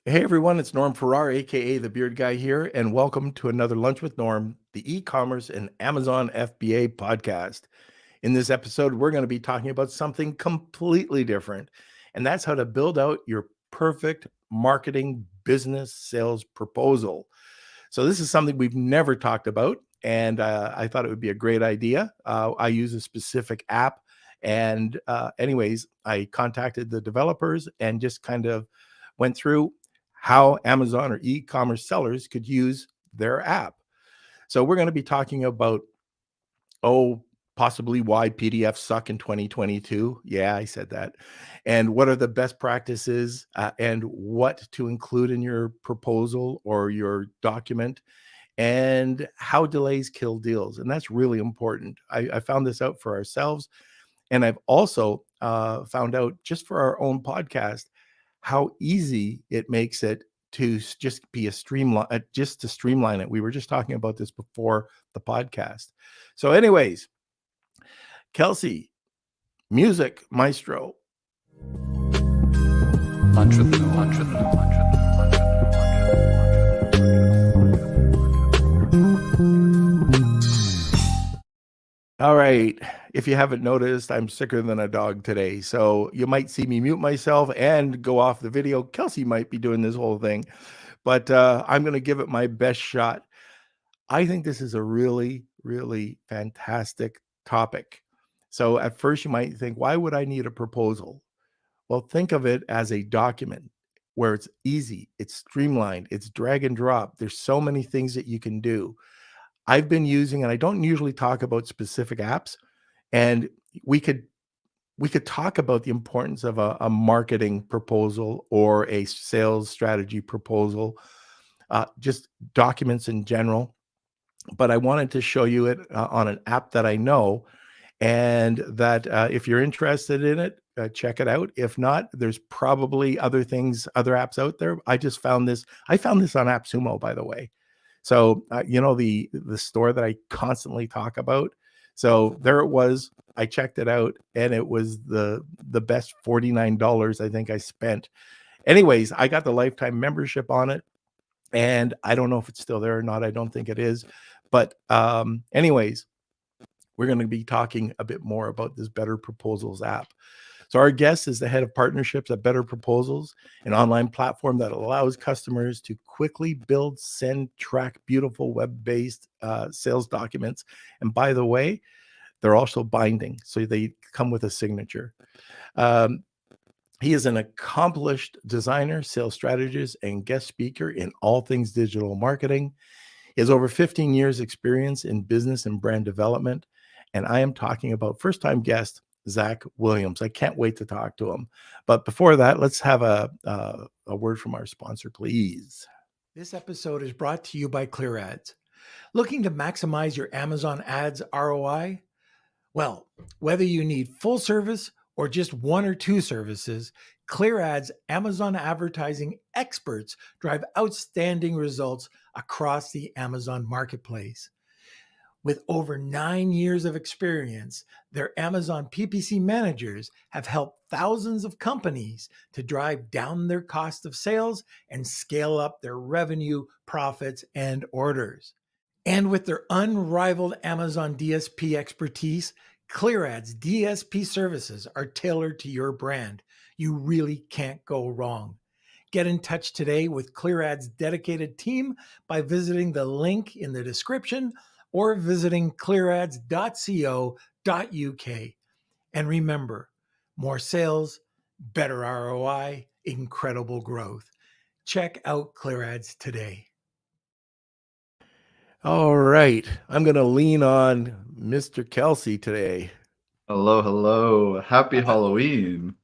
Hey everyone, it's Norm Farrar, aka the Beard Guy here, and welcome to another Lunch with Norm, the e-commerce and Amazon FBA podcast. In this episode, we're going to be talking about something completely different, and that's how to build out your perfect marketing business sales proposal. So this is something we've never talked about, and I thought it would be a great idea. I use a specific app, and anyways, I contacted the developers and just kind of went through how Amazon or e-commerce sellers could use their app. So we're going to be talking about, oh, possibly why PDFs suck in 2022. Yeah, I said that. And what are the best practices and what to include in your proposal or your document, and how delays kill deals. And that's really important. I found this out for ourselves. And I've also found out just for our own podcast how easy it makes it to just be a streamline, just to streamline it. We were just talking about this before the podcast. So, anyways, Kelsey, music maestro. Lunch with Norm. Lunch with Norm. Lunch with Norm. Lunch with Norm. All right. If you haven't noticed, I'm sicker than a dog today. So you might see me mute myself and go off the video. Kelsey might be doing this whole thing, but I'm going to give it my best shot. I think this is a really, really fantastic topic. So at first you might think, why would I need a proposal? Well, think of it as a document where it's easy, it's streamlined, it's drag and drop. There's so many things that you can do. I've been using, and I don't usually talk about specific apps, and we could talk about the importance of a marketing proposal or a sales strategy proposal, just documents in general. But I wanted to show you it on an app that I know, and that if you're interested in it, check it out. If not, there's probably other things, other apps out there. I just found this. I found this on AppSumo, by the way. So the store that I constantly talk about. So there it was. I checked it out, and it was the best $49 I think I spent. Anyways, I got the lifetime membership on it, and I don't know if it's still there or not. I don't think it is. But anyways, we're going to be talking a bit more about this Better Proposals app. So our guest is the head of partnerships at Better Proposals, an online platform that allows customers to quickly build, send, track beautiful web-based sales documents. And by the way, they're also binding, so they come with a signature. He is an accomplished designer, sales strategist, and guest speaker in all things digital marketing. He has over 15 years experience in business and brand development. And I am talking about first-time guest, Zakk Williams. I can't wait to talk to him. But before that, let's have a word from our sponsor, please. This episode is brought to you by ClearAds. Looking to maximize your Amazon ads ROI? Well, whether you need full service or just one or two services, ClearAds Amazon advertising experts drive outstanding results across the Amazon marketplace. With over 9 years of experience, their Amazon PPC managers have helped thousands of companies to drive down their cost of sales and scale up their revenue, profits, and orders. And with their unrivaled Amazon DSP expertise, ClearAds DSP services are tailored to your brand. You really can't go wrong. Get in touch today with ClearAds' dedicated team by visiting the link in the description or visiting clearads.co.uk. And remember, more sales, better ROI, incredible growth. Check out ClearAds today. All right. I'm going to lean on Mr. Kelsey today. Hello, hello. Happy Halloween.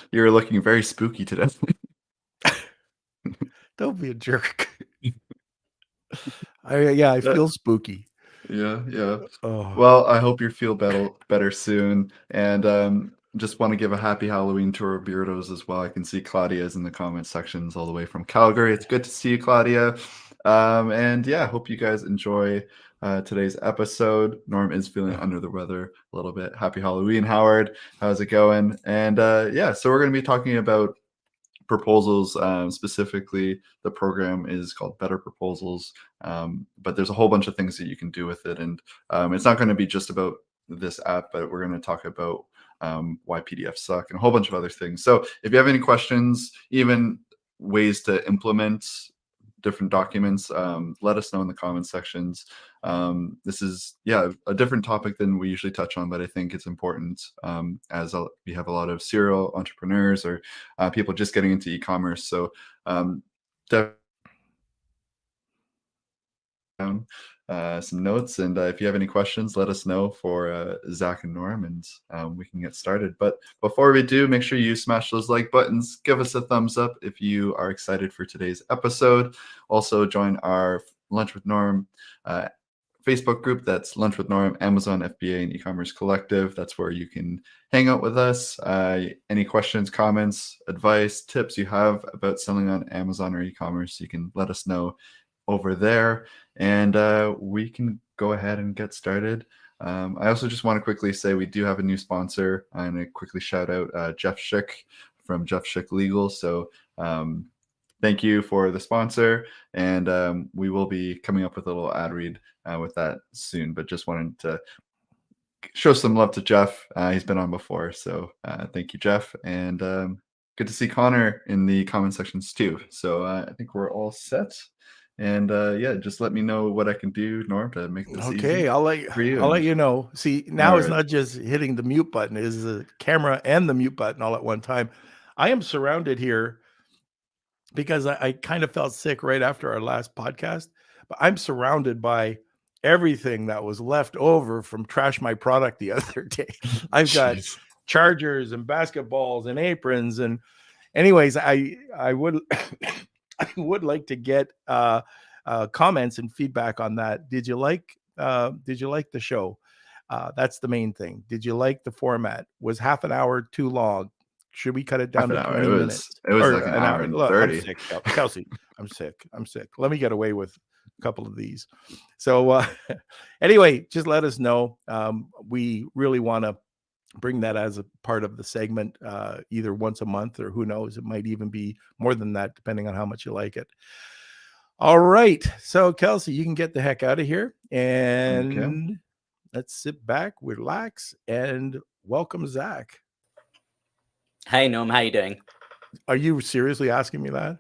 You're looking very spooky today. Don't be a jerk. I feel spooky. Yeah. Oh. Well, I hope you feel better soon. And just want to give a happy Halloween to our Beardos as well. I can see Claudia's in the comment sections all the way from Calgary. It's good to see you, Claudia. And yeah, hope you guys enjoy today's episode. Norm is feeling under the weather a little bit. Happy Halloween, Howard. How's it going? And yeah, so we're going to be talking about proposals. Specifically, the program is called Better Proposals, but there's a whole bunch of things that you can do with it. And it's not going to be just about this app, but we're going to talk about why PDFs suck and a whole bunch of other things. So if you have any questions, even ways to implement different documents, let us know in the comment sections. This is a different topic than we usually touch on, but I think it's important as we have a lot of serial entrepreneurs or people just getting into e-commerce. So definitely some notes, and if you have any questions, let us know for Zakk and Norm, and we can get started. But before we do, make sure you smash those like buttons, give us a thumbs up if you are excited for today's episode. Also join our Lunch with Norm Facebook group. That's Lunch with Norm, Amazon FBA, and E-commerce Collective. That's where you can hang out with us. Any questions, comments, advice, tips you have about selling on Amazon or e-commerce, you can let us know over there, and we can go ahead and get started. I also just want to quickly say we do have a new sponsor, and I quickly shout out Jeff Schick from Jeff Schick Legal. So thank you for the sponsor, and we will be coming up with a little ad read with that soon, but just wanted to show some love to Jeff. He's been on before, so thank you, Jeff, and good to see Connor in the comment sections too. So I think we're all set. And just let me know what I can do, Norm, to make this easy. Okay, I'll let you know. See, now it's not just hitting the mute button, it's the camera and the mute button all at one time. I am surrounded here because I kind of felt sick right after our last podcast, but I'm surrounded by everything that was left over from Trash My Product the other day. I've got chargers and basketballs and aprons, and anyways, I would I would like to get comments and feedback on that. Did you like the show? That's the main thing. Did you like the format? Was half an hour too long? Should we cut it down to 20 minutes? It was like an hour and 30. I'm sick, Kelsey. I'm sick. Let me get away with a couple of these. So anyway, just let us know. We really want to bring that as a part of the segment, either once a month, or who knows, it might even be more than that, depending on how much you like it. All right. So Kelsey, you can get the heck out of here, and let's sit back, relax, and welcome Zakk. Hey Norm, how you doing? Are you seriously asking me that?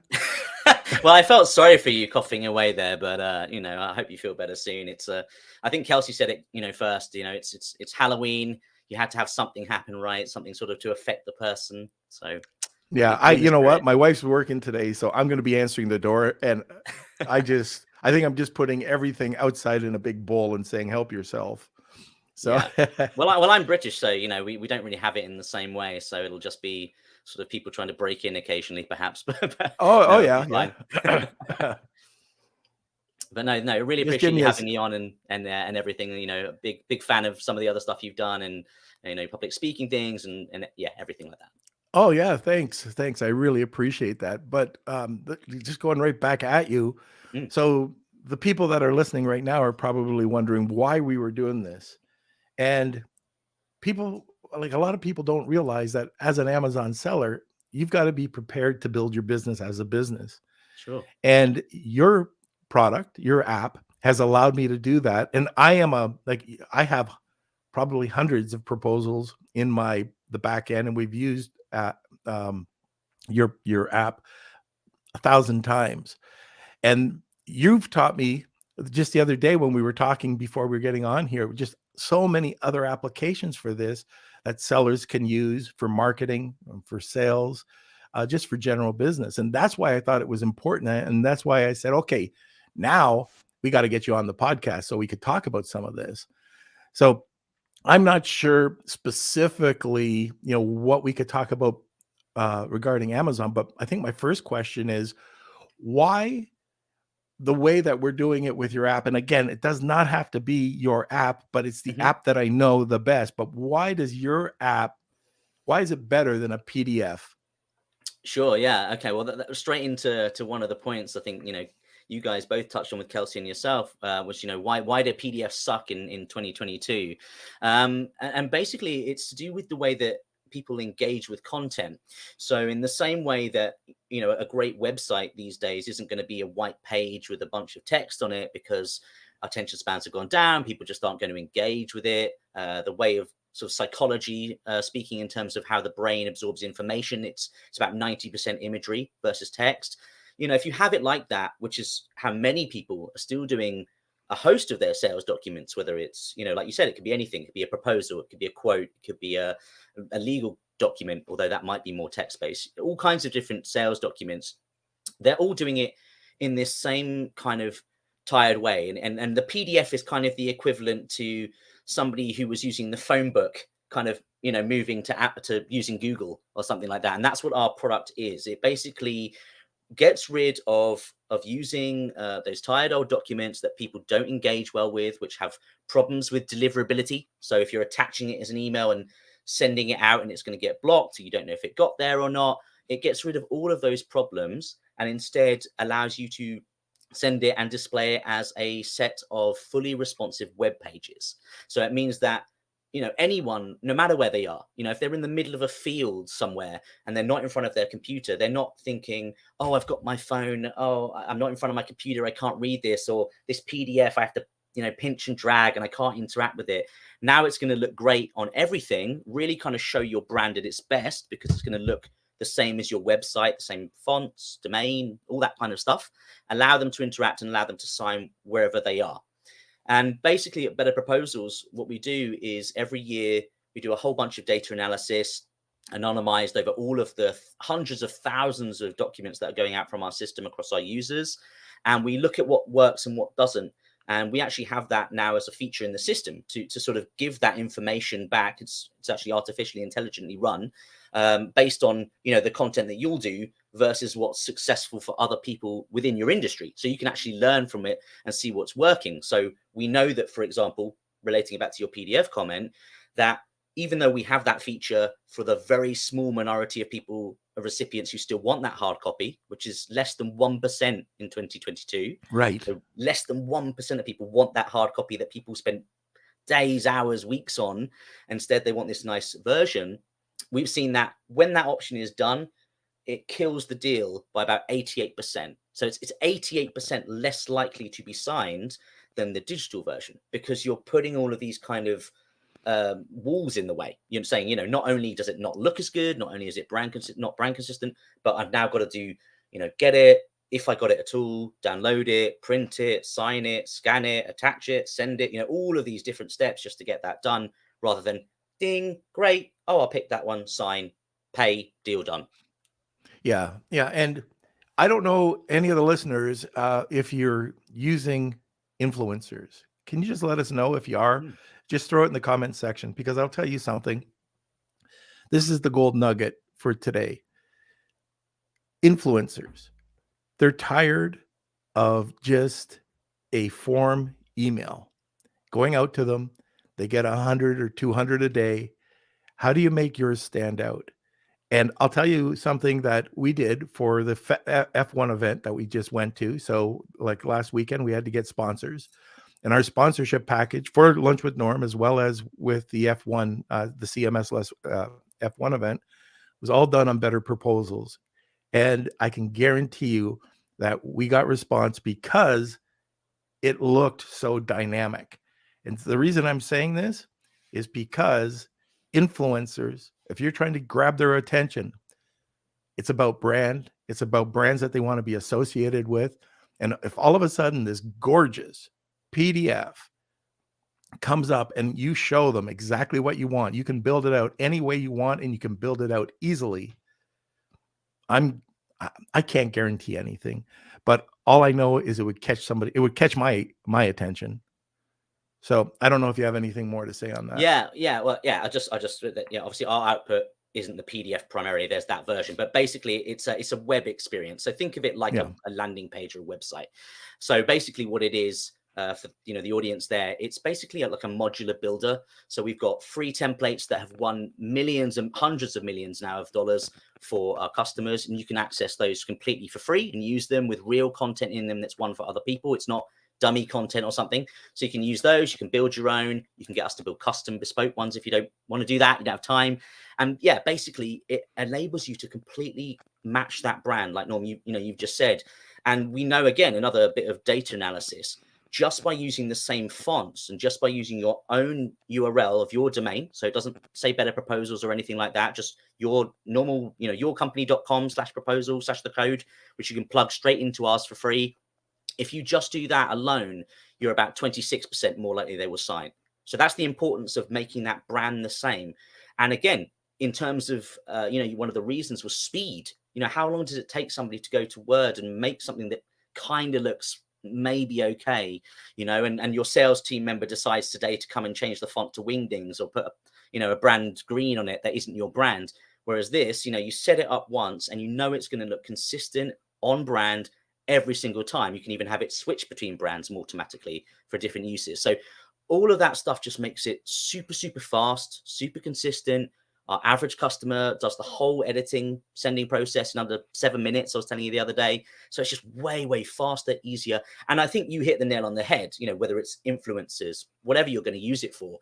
Well, I felt sorry for you coughing away there, but I hope you feel better soon. It's I think Kelsey said it, first. It's Halloween. You had to have something happen, right? Something sort of to affect the person. So yeah, you know what? My wife's working today, so I'm going to be answering the door, and I think I'm just putting everything outside in a big bowl and saying, "Help yourself." So yeah. well, I'm British, so we don't really have it in the same way. So it'll just be sort of people trying to break in occasionally, perhaps. yeah. But no, really appreciate you having me on and everything. Big fan of some of the other stuff you've done, and public speaking things and everything like that. Oh yeah, thanks. I really appreciate that. But just going right back at you. So the people that are listening right now are probably wondering why we were doing this. And people, like a lot of people, don't realize that as an Amazon seller, you've got to be prepared to build your business as a business. Sure. And your product, your app, has allowed me to do that. And I have probably hundreds of proposals in the back end, and we've used your app 1,000 times. And you've taught me just the other day when we were talking before we were getting on here, just so many other applications for this that sellers can use for marketing, for sales, just for general business. And that's why I thought it was important. And that's why I said, okay, now we got to get you on the podcast so we could talk about some of this. So I'm not sure specifically, what we could talk about regarding Amazon, but I think my first question is why the way that we're doing it with your app. And again, it does not have to be your app, but it's the app that I know the best. But why is it better than a PDF? Sure. Yeah. Okay. Well, that was straight into one of the points I think, you guys both touched on with Kelsey and yourself, was, why do PDFs suck in 2022? And basically it's to do with the way that people engage with content. So in the same way that, a great website these days isn't going to be a white page with a bunch of text on it, because attention spans have gone down. People just aren't going to engage with it. The way of sort of psychology speaking in terms of how the brain absorbs information, it's about 90% imagery versus text. If you have it like that, which is how many people are still doing a host of their sales documents, whether it's, like you said, it could be anything. It could be a proposal, it could be a quote, it could be a legal document, although that might be more text-based, all kinds of different sales documents. They're all doing it in this same kind of tired way. And the PDF is kind of the equivalent to somebody who was using the phone book, kind of, moving to using Google or something like that. And that's what our product is. It basically gets rid of using those tired old documents that people don't engage well with, which have problems with deliverability. So if you're attaching it as an email and sending it out and it's going to get blocked, or you don't know if it got there or not, it gets rid of all of those problems and instead allows you to send it and display it as a set of fully responsive web pages. So it means that anyone, no matter where they are, if they're in the middle of a field somewhere and they're not in front of their computer, they're not thinking, oh, I've got my phone, oh, I'm not in front of my computer, I can't read this, or this PDF I have to pinch and drag and I can't interact with it. Now it's going to look great on everything, really kind of show your brand at its best, because it's going to look the same as your website, the same fonts, domain, all that kind of stuff. Allow them to interact and allow them to sign wherever they are. And basically at Better Proposals, what we do is every year we do a whole bunch of data analysis, anonymized over all of the hundreds of thousands of documents that are going out from our system across our users. And we look at what works and what doesn't. And we actually have that now as a feature in the system to sort of give that information back. It's actually artificially intelligently run based on, the content that you'll do versus what's successful for other people within your industry. So you can actually learn from it and see what's working. So we know that, for example, relating it back to your PDF comment, that even though we have that feature for the very small minority of people, of recipients who still want that hard copy, which is less than 1% in 2022. Right. So less than 1% of people want that hard copy that people spend days, hours, weeks on. Instead, they want this nice version. We've seen that when that option is done, it kills the deal by about 88%. So it's 88% less likely to be signed than the digital version, because you're putting all of these kind of walls in the way. You're saying, not only does it not look as good, not only is it not brand consistent, but I've now got to do, get it, if I got it at all, download it, print it, sign it, scan it, attach it, send it, all of these different steps just to get that done, rather than ding, great, oh, I'll pick that one, sign, pay, deal done. Yeah. And I don't know any of the listeners, if you're using influencers. Can you just let us know if you are? Just throw it in the comment section, because I'll tell you something. This is the gold nugget for today. Influencers, they're tired of just a form email going out to them. They get 100 or 200 a day. How do you make yours stand out? And I'll tell you something that we did for the F1 event that we just went to. So like last weekend, we had to get sponsors. And our sponsorship package for Lunch with Norm, as well as with the F1, the CMS F1 event, was all done on Better Proposals. And I can guarantee you that we got response because it looked so dynamic. And the reason I'm saying this is because influencers, if you're trying to grab their attention, it's about brand. It's about brands that they want to be associated with. And if all of a sudden this gorgeous PDF comes up and you show them exactly what you want, you can build it out any way you want, and you can build it out easily. I can't guarantee anything, but all I know is it would catch somebody. It would catch my attention. So I don't know if you have anything more to say on that. Well, I just obviously our output isn't the PDF primarily. There's that version, but basically it's a web experience. So think of it like a landing page or a website. So basically what it is, for the audience there, it's basically like a modular builder. So we've got free templates that have won millions and hundreds of millions now of dollars for our customers, and you can access those completely for free and use them with real content in them that's won for other people. It's not dummy content or something. So you can use those, you can build your own, you can get us to build custom bespoke ones if you don't want to do that, you don't have time. And yeah, basically it enables you to completely match that brand, like Norm, you've just said. And we know, again, another bit of data analysis, just by using the same fonts and just by using your own URL of your domain. So it doesn't say Better Proposals or anything like that, just your normal, yourcompany.com/proposal/the code, which you can plug straight into ours for free. If you just do that alone, you're about 26% more likely they will sign. So that's the importance of making that brand the same. And again, in terms of, one of the reasons was speed. How long does it take somebody to go to Word and make something that kind of looks maybe okay, and your sales team member decides today to come and change the font to Wingdings or put a brand green on it that isn't your brand. Whereas this, you set it up once and it's going to look consistent, on brand every single time. You can even have it switch between brands automatically for different uses. So all of that stuff just makes it super, super fast, super consistent. Our average customer does the whole editing, sending process in under 7 minutes, I was telling you the other day. So it's just way, way faster, easier. And I think you hit the nail on the head, whether it's influencers, whatever you're going to use it for.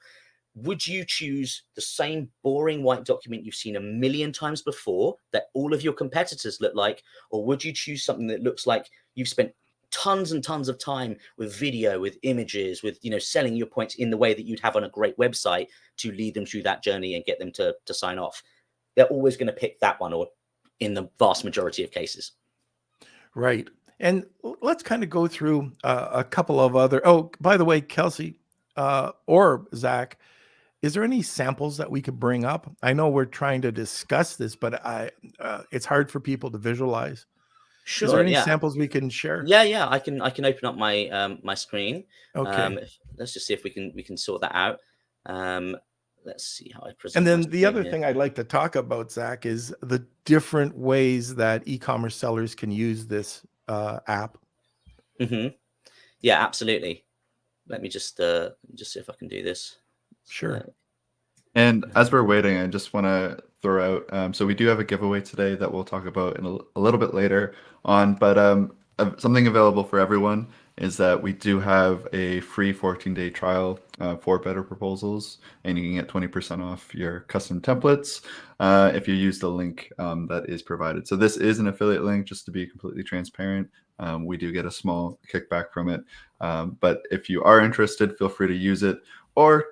Would you choose the same boring white document you've seen a million times before that all of your competitors look like? Or would you choose something that looks like you've spent tons and tons of time with video, with images, with, selling your points in the way that you'd have on a great website to lead them through that journey and get them to sign off? They're always going to pick that one, or in the vast majority of cases. Right. And let's kind of go through a couple of other, oh, by the way, Kelsey or Zakk, is there any samples that we could bring up? I know we're trying to discuss this, but it's hard for people to visualize. Sure. Is there any samples we can share? Yeah. I can open up my my screen. Okay. Let's just see if we can sort that out. Let's see how I present. And then the other thing I'd like to talk about, Zakk, is the different ways that e-commerce sellers can use this app. Mm-hmm. Yeah, absolutely. Let me just see if I can do this. Sure. And as we're waiting, I just want to throw out, so we do have a giveaway today that we'll talk about in a little bit later on, but something available for everyone is that we do have a free 14-day trial for Better Proposals, and you can get 20% off your custom templates if you use the link that is provided. So this is an affiliate link, just to be completely transparent. We do get a small kickback from it, but if you are interested, feel free to use it, or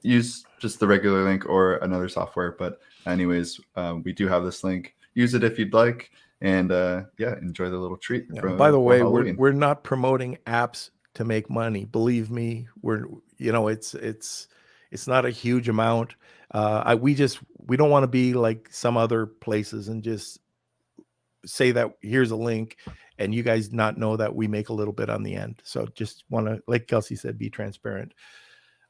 use just the regular link or another software. But anyways, we do have this link. Use it if you'd like, and enjoy the little treat. By the way, we're not promoting apps to make money. Believe me, it's not a huge amount. We don't want to be like some other places and just say that here's a link and you guys not know that we make a little bit on the end. So just want to, like Kelsey said, be transparent.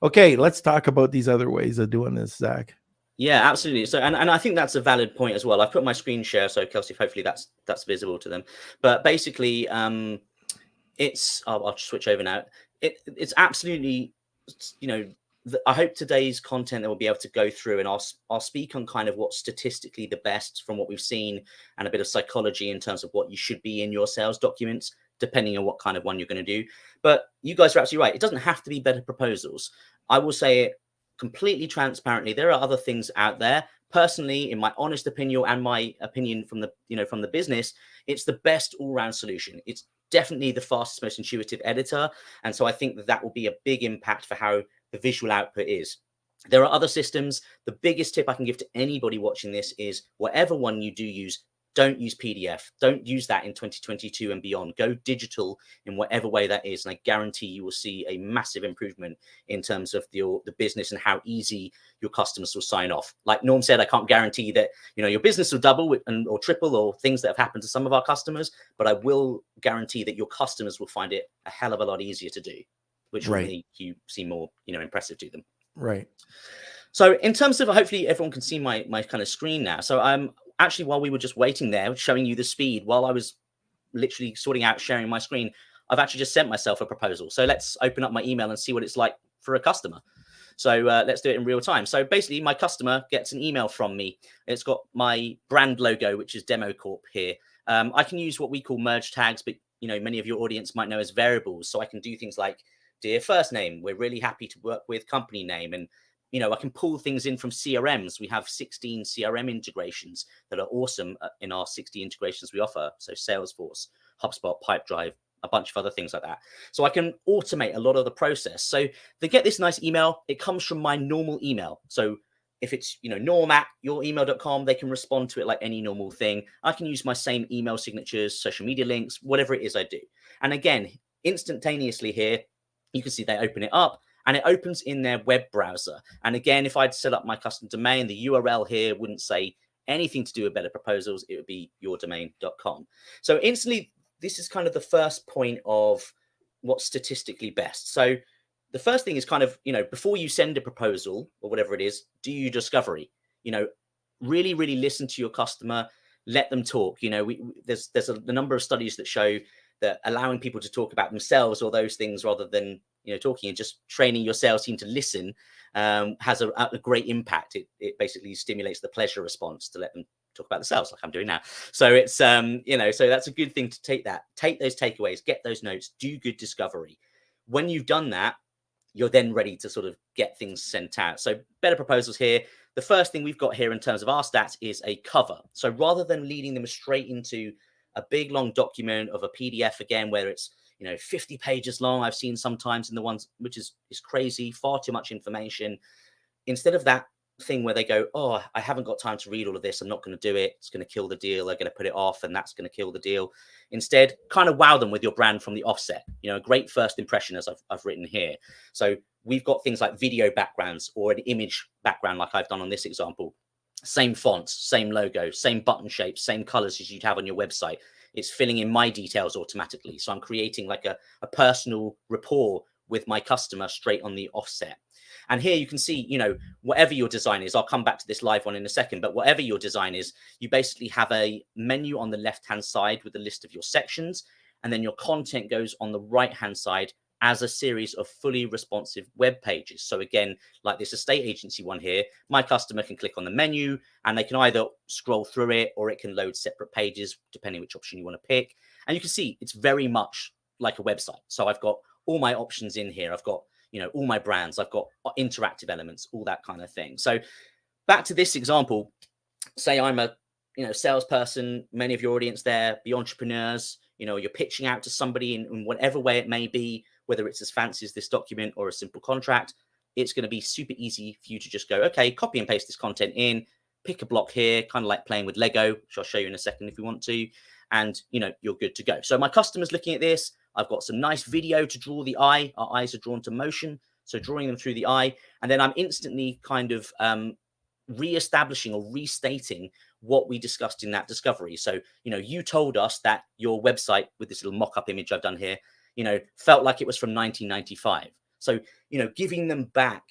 Okay, let's talk about these other ways of doing this, Zakk. Yeah, absolutely. So, and I think that's a valid point as well. I've put my screen share, so Kelsey, hopefully that's visible to them. But basically, I'll switch over now. It's absolutely, I hope today's content that we'll be able to go through, and I'll speak on kind of what's statistically the best from what we've seen, and a bit of psychology in terms of what you should be in your sales documents, depending on what kind of one you're going to do. But you guys are absolutely right. It doesn't have to be Better Proposals. I will say it completely transparently. There are other things out there. Personally, in my honest opinion and my opinion from the business, it's the best all-round solution. It's definitely the fastest, most intuitive editor. And so I think that will be a big impact for how the visual output is. There are other systems. The biggest tip I can give to anybody watching this is whatever one you do use, don't use PDF. Don't use that in 2022 and beyond. Go digital in whatever way that is. And I guarantee you will see a massive improvement in terms of the business and how easy your customers will sign off. Like Norm said, I can't guarantee that, your business will double or triple, or things that have happened to some of our customers, but I will guarantee that your customers will find it a hell of a lot easier to do, which will make you seem more, impressive to them. Right. So in terms of, hopefully everyone can see my kind of screen now. So I'm actually, while we were just waiting there, showing you the speed, while I was literally sorting out sharing my screen, I've actually just sent myself a proposal. So let's open up my email and see what it's like for a customer. So let's do it in real time. So basically my customer gets an email from me. It's got my brand logo, which is Demo Corp here. I can use what we call merge tags, but many of your audience might know as variables. So I can do things like, dear first name, we're really happy to work with company name. And, I can pull things in from CRMs. We have 16 CRM integrations that are awesome in our 60 integrations we offer. So Salesforce, HubSpot, Pipedrive, a bunch of other things like that. So I can automate a lot of the process. So they get this nice email. It comes from my normal email. So if it's, norm@youremail.com, they can respond to it like any normal thing. I can use my same email signatures, social media links, whatever it is I do. And again, instantaneously here, you can see they open it up and it opens in their web browser. And again, if I'd set up my custom domain, the URL here wouldn't say anything to do with Better Proposals. It would be yourdomain.com. So instantly, this is kind of the first point of what's statistically best. So the first thing is kind of, before you send a proposal or whatever it is, do your discovery. Really, really listen to your customer, let them talk. There's a number of studies that show that allowing people to talk about themselves or those things rather than talking, and just training your sales team to listen has a great impact. It basically stimulates the pleasure response to let them talk about themselves like I'm doing now. So it's so that's a good thing to take those takeaways, get those notes, do good discovery. When you've done that, you're then ready to sort of get things sent out. So Better Proposals here. The first thing we've got here in terms of our stats is a cover. So rather than leading them straight into a big long document of a PDF again, where it's 50 pages long, I've seen sometimes in the ones, which is crazy, far too much information. Instead of that thing where they go, oh, I haven't got time to read all of this, I'm not going to do it, it's going to kill the deal, they're going to put it off, and that's going to kill the deal. Instead, kind of wow them with your brand from the offset. A great first impression, as I've written here. So we've got things like video backgrounds or an image background like I've done on this example. Same fonts, same logo, same button shapes, same colors as you'd have on your website. It's filling in my details automatically. So I'm creating like a personal rapport with my customer straight on the offset. And here you can see, whatever your design is, I'll come back to this live one in a second, but whatever your design is, you basically have a menu on the left-hand side with a list of your sections, and then your content goes on the right-hand side as a series of fully responsive web pages. So again, like this estate agency one here, my customer can click on the menu and they can either scroll through it or it can load separate pages, depending which option you want to pick. And you can see it's very much like a website. So I've got all my options in here. I've got, all my brands, I've got interactive elements, all that kind of thing. So back to this example, say I'm a, salesperson, many of your audience there, be entrepreneurs, you're pitching out to somebody in whatever way it may be, whether it's as fancy as this document or a simple contract. It's going to be super easy for you to just go, okay, copy and paste this content in, pick a block here, kind of like playing with Lego, which I'll show you in a second if you want to, and you're good to go. So my customer's looking at this. I've got some nice video to draw the eye. Our eyes are drawn to motion, so drawing them through the eye, and then I'm instantly kind of re-establishing or restating what we discussed in that discovery. So, you told us that your website, with this little mock-up image I've done here, felt like it was from 1995. So, giving them back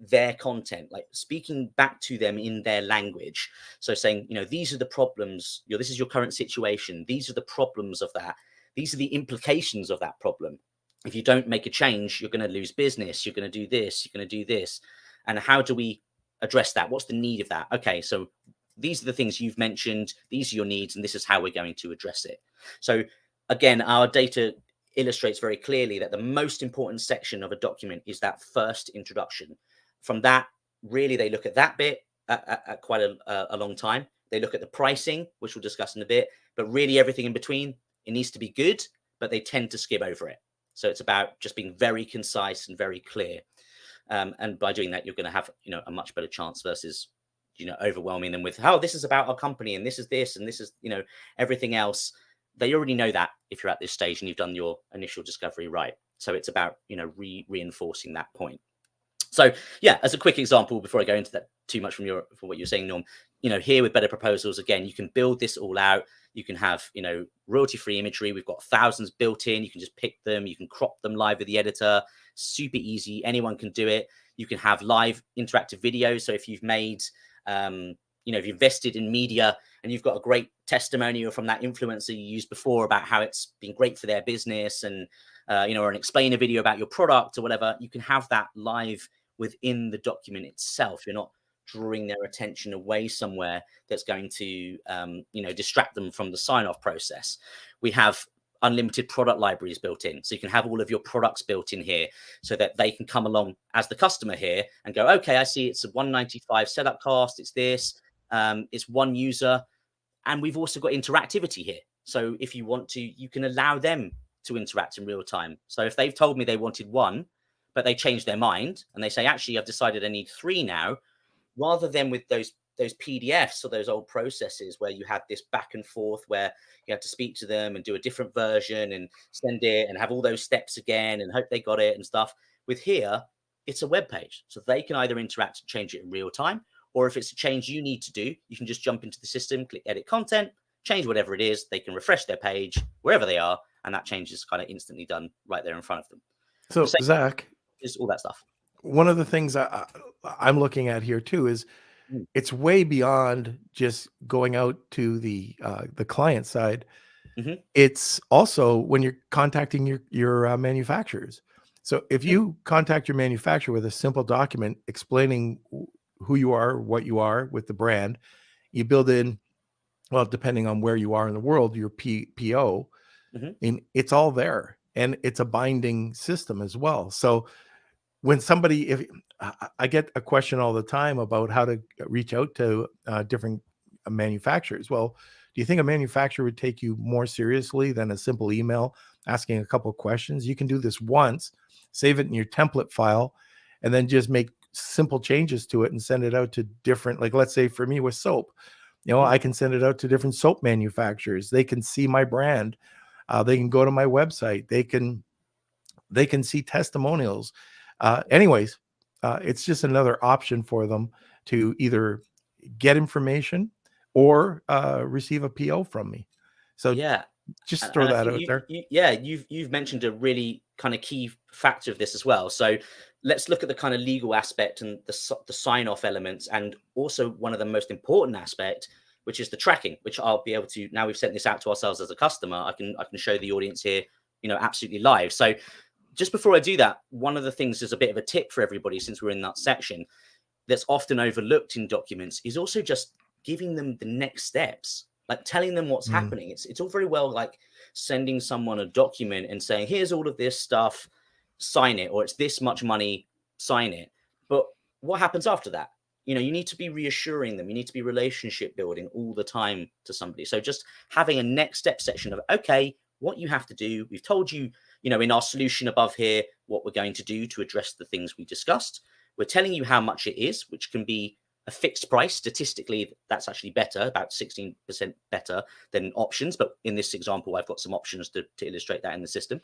their content, like speaking back to them in their language. So saying, these are the problems, this is your current situation. These are the problems of that. These are the implications of that problem. If you don't make a change, you're going to lose business. You're going to do this. You're going to do this. And how do we address that? What's the need of that? Okay, so these are the things you've mentioned. These are your needs, and this is how we're going to address it. So again, our data illustrates very clearly that the most important section of a document is that first introduction. From that, really, they look at that bit at quite a long time. They look at the pricing, which we'll discuss in a bit, but really everything in between, it needs to be good, but they tend to skim over it. So it's about just being very concise and very clear. And by doing that, you're going to have, a much better chance versus, overwhelming them with, oh, this is about our company and this is this and this is, everything else. They already know that if you're at this stage and you've done your initial discovery right. So it's about, reinforcing that point. So yeah, as a quick example, before I go into that too much from what you're saying, Norm, here with Better Proposals, again, you can build this all out. You can have, royalty-free imagery. We've got thousands built in. You can just pick them. You can crop them live with the editor. Super easy. Anyone can do it. You can have live interactive videos. So if you've made, if you've invested in media and you've got a great testimonial from that influencer you used before about how it's been great for their business and, or an explainer video about your product or whatever, you can have that live within the document itself. You're not drawing their attention away somewhere that's going to, distract them from the sign-off process. We have unlimited product libraries built in. So you can have all of your products built in here so that they can come along as the customer here and go, okay, I see it's a $195 setup cost. It's this, it's one user. And we've also got interactivity here. So if you want to, you can allow them to interact in real time. So if they've told me they wanted one, but they changed their mind and they say, actually, I've decided I need 3 now, rather than with those PDFs or those old processes where you had this back and forth where you had to speak to them and do a different version and send it and have all those steps again and hope they got it and stuff. With here, it's a web page. So they can either interact and change it in real time, or if it's a change you need to do, you can just jump into the system, click edit content, change whatever it is. They can refresh their page wherever they are, and that change is kind of instantly done right there in front of them. So Zakk, is all that stuff. One of the things I'm looking at here too is it's way beyond just going out to the client side. Mm-hmm. It's also when you're contacting your manufacturers. So if you contact your manufacturer with a simple document explaining who you are, what you are with the brand, you build in, well, depending on where you are in the world, your PO, and it's all there, and it's a binding system as well. So when somebody, if I get a question all the time about how to reach out to different manufacturers. Well, do you think a manufacturer would take you more seriously than a simple email asking a couple of questions? You can do this once, save it in your template file, and then just make simple changes to it and send it out to different, like let's say for me with soap, I can send it out to different soap manufacturers. They can see my brand. They can go to my website. They can see testimonials. Anyways, it's just another option for them to either get information or receive a PO from me. So yeah, just throw that out there. You've mentioned a really kind of key factor of this as well. So let's look at the kind of legal aspect and the sign-off elements, and also one of the most important aspect, which is the tracking, which I'll be able to, now we've sent this out to ourselves as a customer, I can show the audience here, absolutely live. So just before I do that, one of the things is a bit of a tip for everybody, since we're in that section, that's often overlooked in documents, is also just giving them the next steps, like telling them what's happening. It's all very well like sending someone a document and saying, here's all of this stuff, sign it, or it's this much money, sign it. But what happens after that? You need to be reassuring them. You need to be relationship building all the time to somebody. So just having a next step section of, okay, what you have to do, we've told you, in our solution above here, what we're going to do to address the things we discussed. We're telling you how much it is, which can be a fixed price. Statistically, that's actually better, about 16% better than options. But in this example, I've got some options to illustrate that in the system.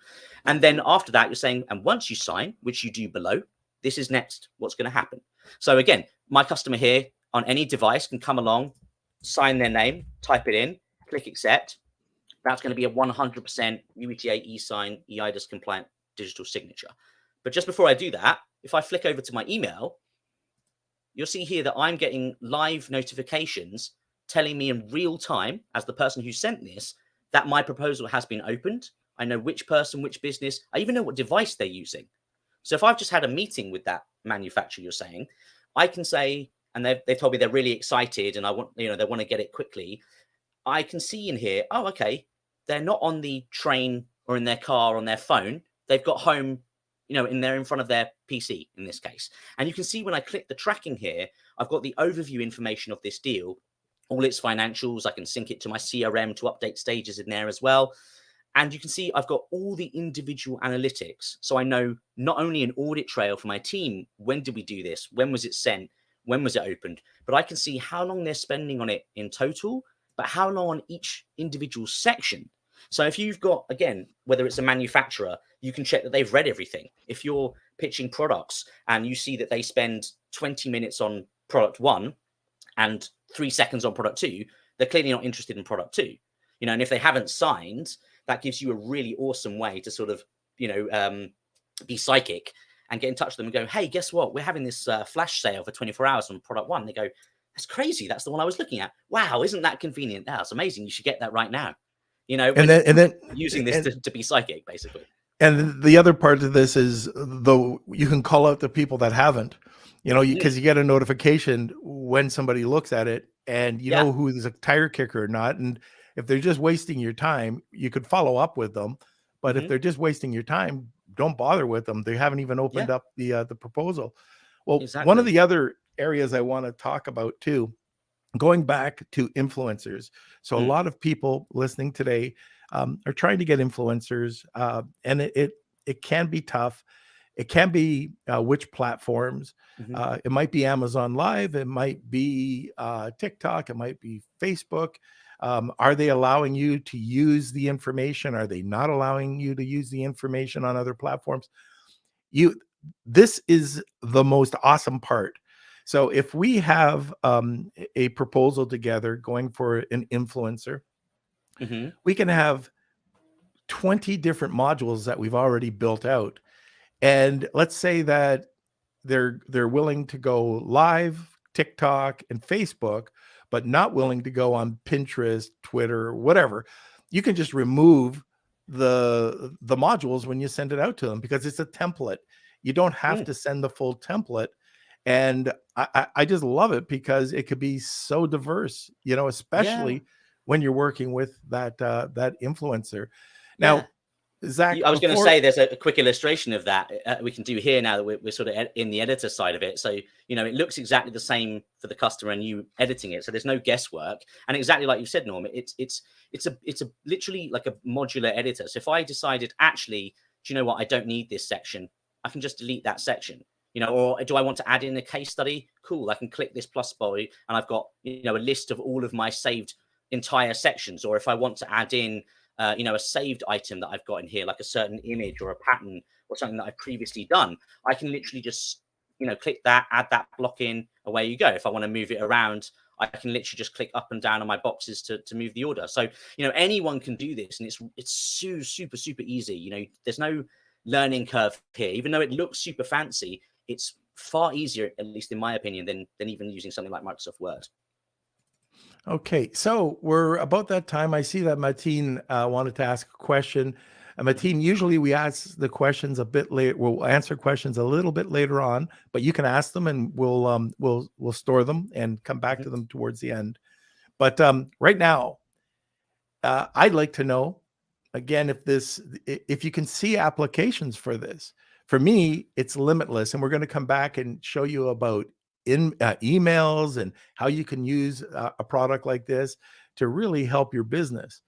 And then after that, you're saying, and once you sign, which you do below, this is next, what's going to happen. So again, my customer here on any device can come along, sign their name, type it in, click accept. That's going to be a 100% UETA e-sign, eIDAS compliant digital signature. But just before I do that, if I flick over to my email, you'll see here that I'm getting live notifications telling me in real time, as the person who sent this, that my proposal has been opened. I know which person, which business. I even know what device they're using. So if I've just had a meeting with that manufacturer, you're saying, I can say, and they've told me they're really excited and they want to get it quickly. I can see in here, oh, okay, they're not on the train or in their car on their phone. They've got home, they're in front of their PC in this case. And you can see when I click the tracking here, I've got the overview information of this deal, all its financials. I can sync it to my CRM to update stages in there as well. And you can see I've got all the individual analytics. So I know not only an audit trail for my team, when did we do this? When was it sent? When was it opened? But I can see how long they're spending on it in total, but how long on each individual section. So if you've got, again, whether it's a manufacturer, you can check that they've read everything. If you're pitching products and you see that they spend 20 minutes on product 1 and 3 seconds on product 2, they're clearly not interested in product 2. And if they haven't signed, that gives you a really awesome way to sort of, be psychic and get in touch with them and go, hey, guess what? We're having this flash sale for 24 hours on product 1. They go, that's crazy. That's the one I was looking at. Wow, isn't that convenient? That's amazing. You should get that right now. And then using this to be psychic, basically. And the other part of this is, though, you can call out the people that haven't, because you get a notification when somebody looks at it and you know who's a tire kicker or not. And If they're just wasting your time, you could follow up with them. But if Mhm. they're just wasting your time, don't bother with them. They haven't even opened Yeah, up the proposal. Well, one of exactly. the other areas I want to talk about too, going back to influencers. So a Mm. lot of people listening today are trying to get influencers, and it can be tough. It can be which platforms. Mhm. It might be Amazon Live. It might be TikTok. It might be Facebook. Are they allowing you to use the information? Are they not allowing you to use the information on other platforms? You, this is the most awesome part. So if we have a proposal together going for an influencer, Mhm. we can have 20 different modules that we've already built out. And let's say that they're willing to go live, TikTok and Facebook, but not willing to go on Pinterest, Twitter, whatever. You can just remove the modules when you send it out to them because it's a template. You don't have Mm. to send the full template. And I just love it because it could be so diverse, Yeah. especially when you're working with that influencer. Yeah. Now, Zakk, I was going to before say there's a quick illustration of that we can do here now that we're sort of in the editor side of it. So, it looks exactly the same for the customer and you editing it. So there's no guesswork. And exactly like you said, Norm, it's a literally like a modular editor. So if I decided, actually, do you know what? I don't need this section. I can just delete that section, or do I want to add in a case study? Cool. I can click this plus body and I've got, a list of all of my saved entire sections. Or if I want to add in, a saved item that I've got in here, like a certain image or a pattern or something that I've previously done, I can literally just, click that, add that block in, away you go. If I want to move it around, I can literally just click up and down on my boxes to move the order. So, anyone can do this, and it's super, super easy. There's no learning curve here. Even though it looks super fancy, it's far easier, at least in my opinion, than even using something like Microsoft Word. Okay, so we're about that time. I see that Mateen wanted to ask a question. Mateen, usually we ask the questions a bit late. We'll answer questions a little bit later on, but you can ask them, and we'll store them and come back to them towards the end. But right now, I'd like to know again if you can see applications for this. For me, it's limitless, and we're going to come back and show you about emails and how you can use a product like this to really help your business.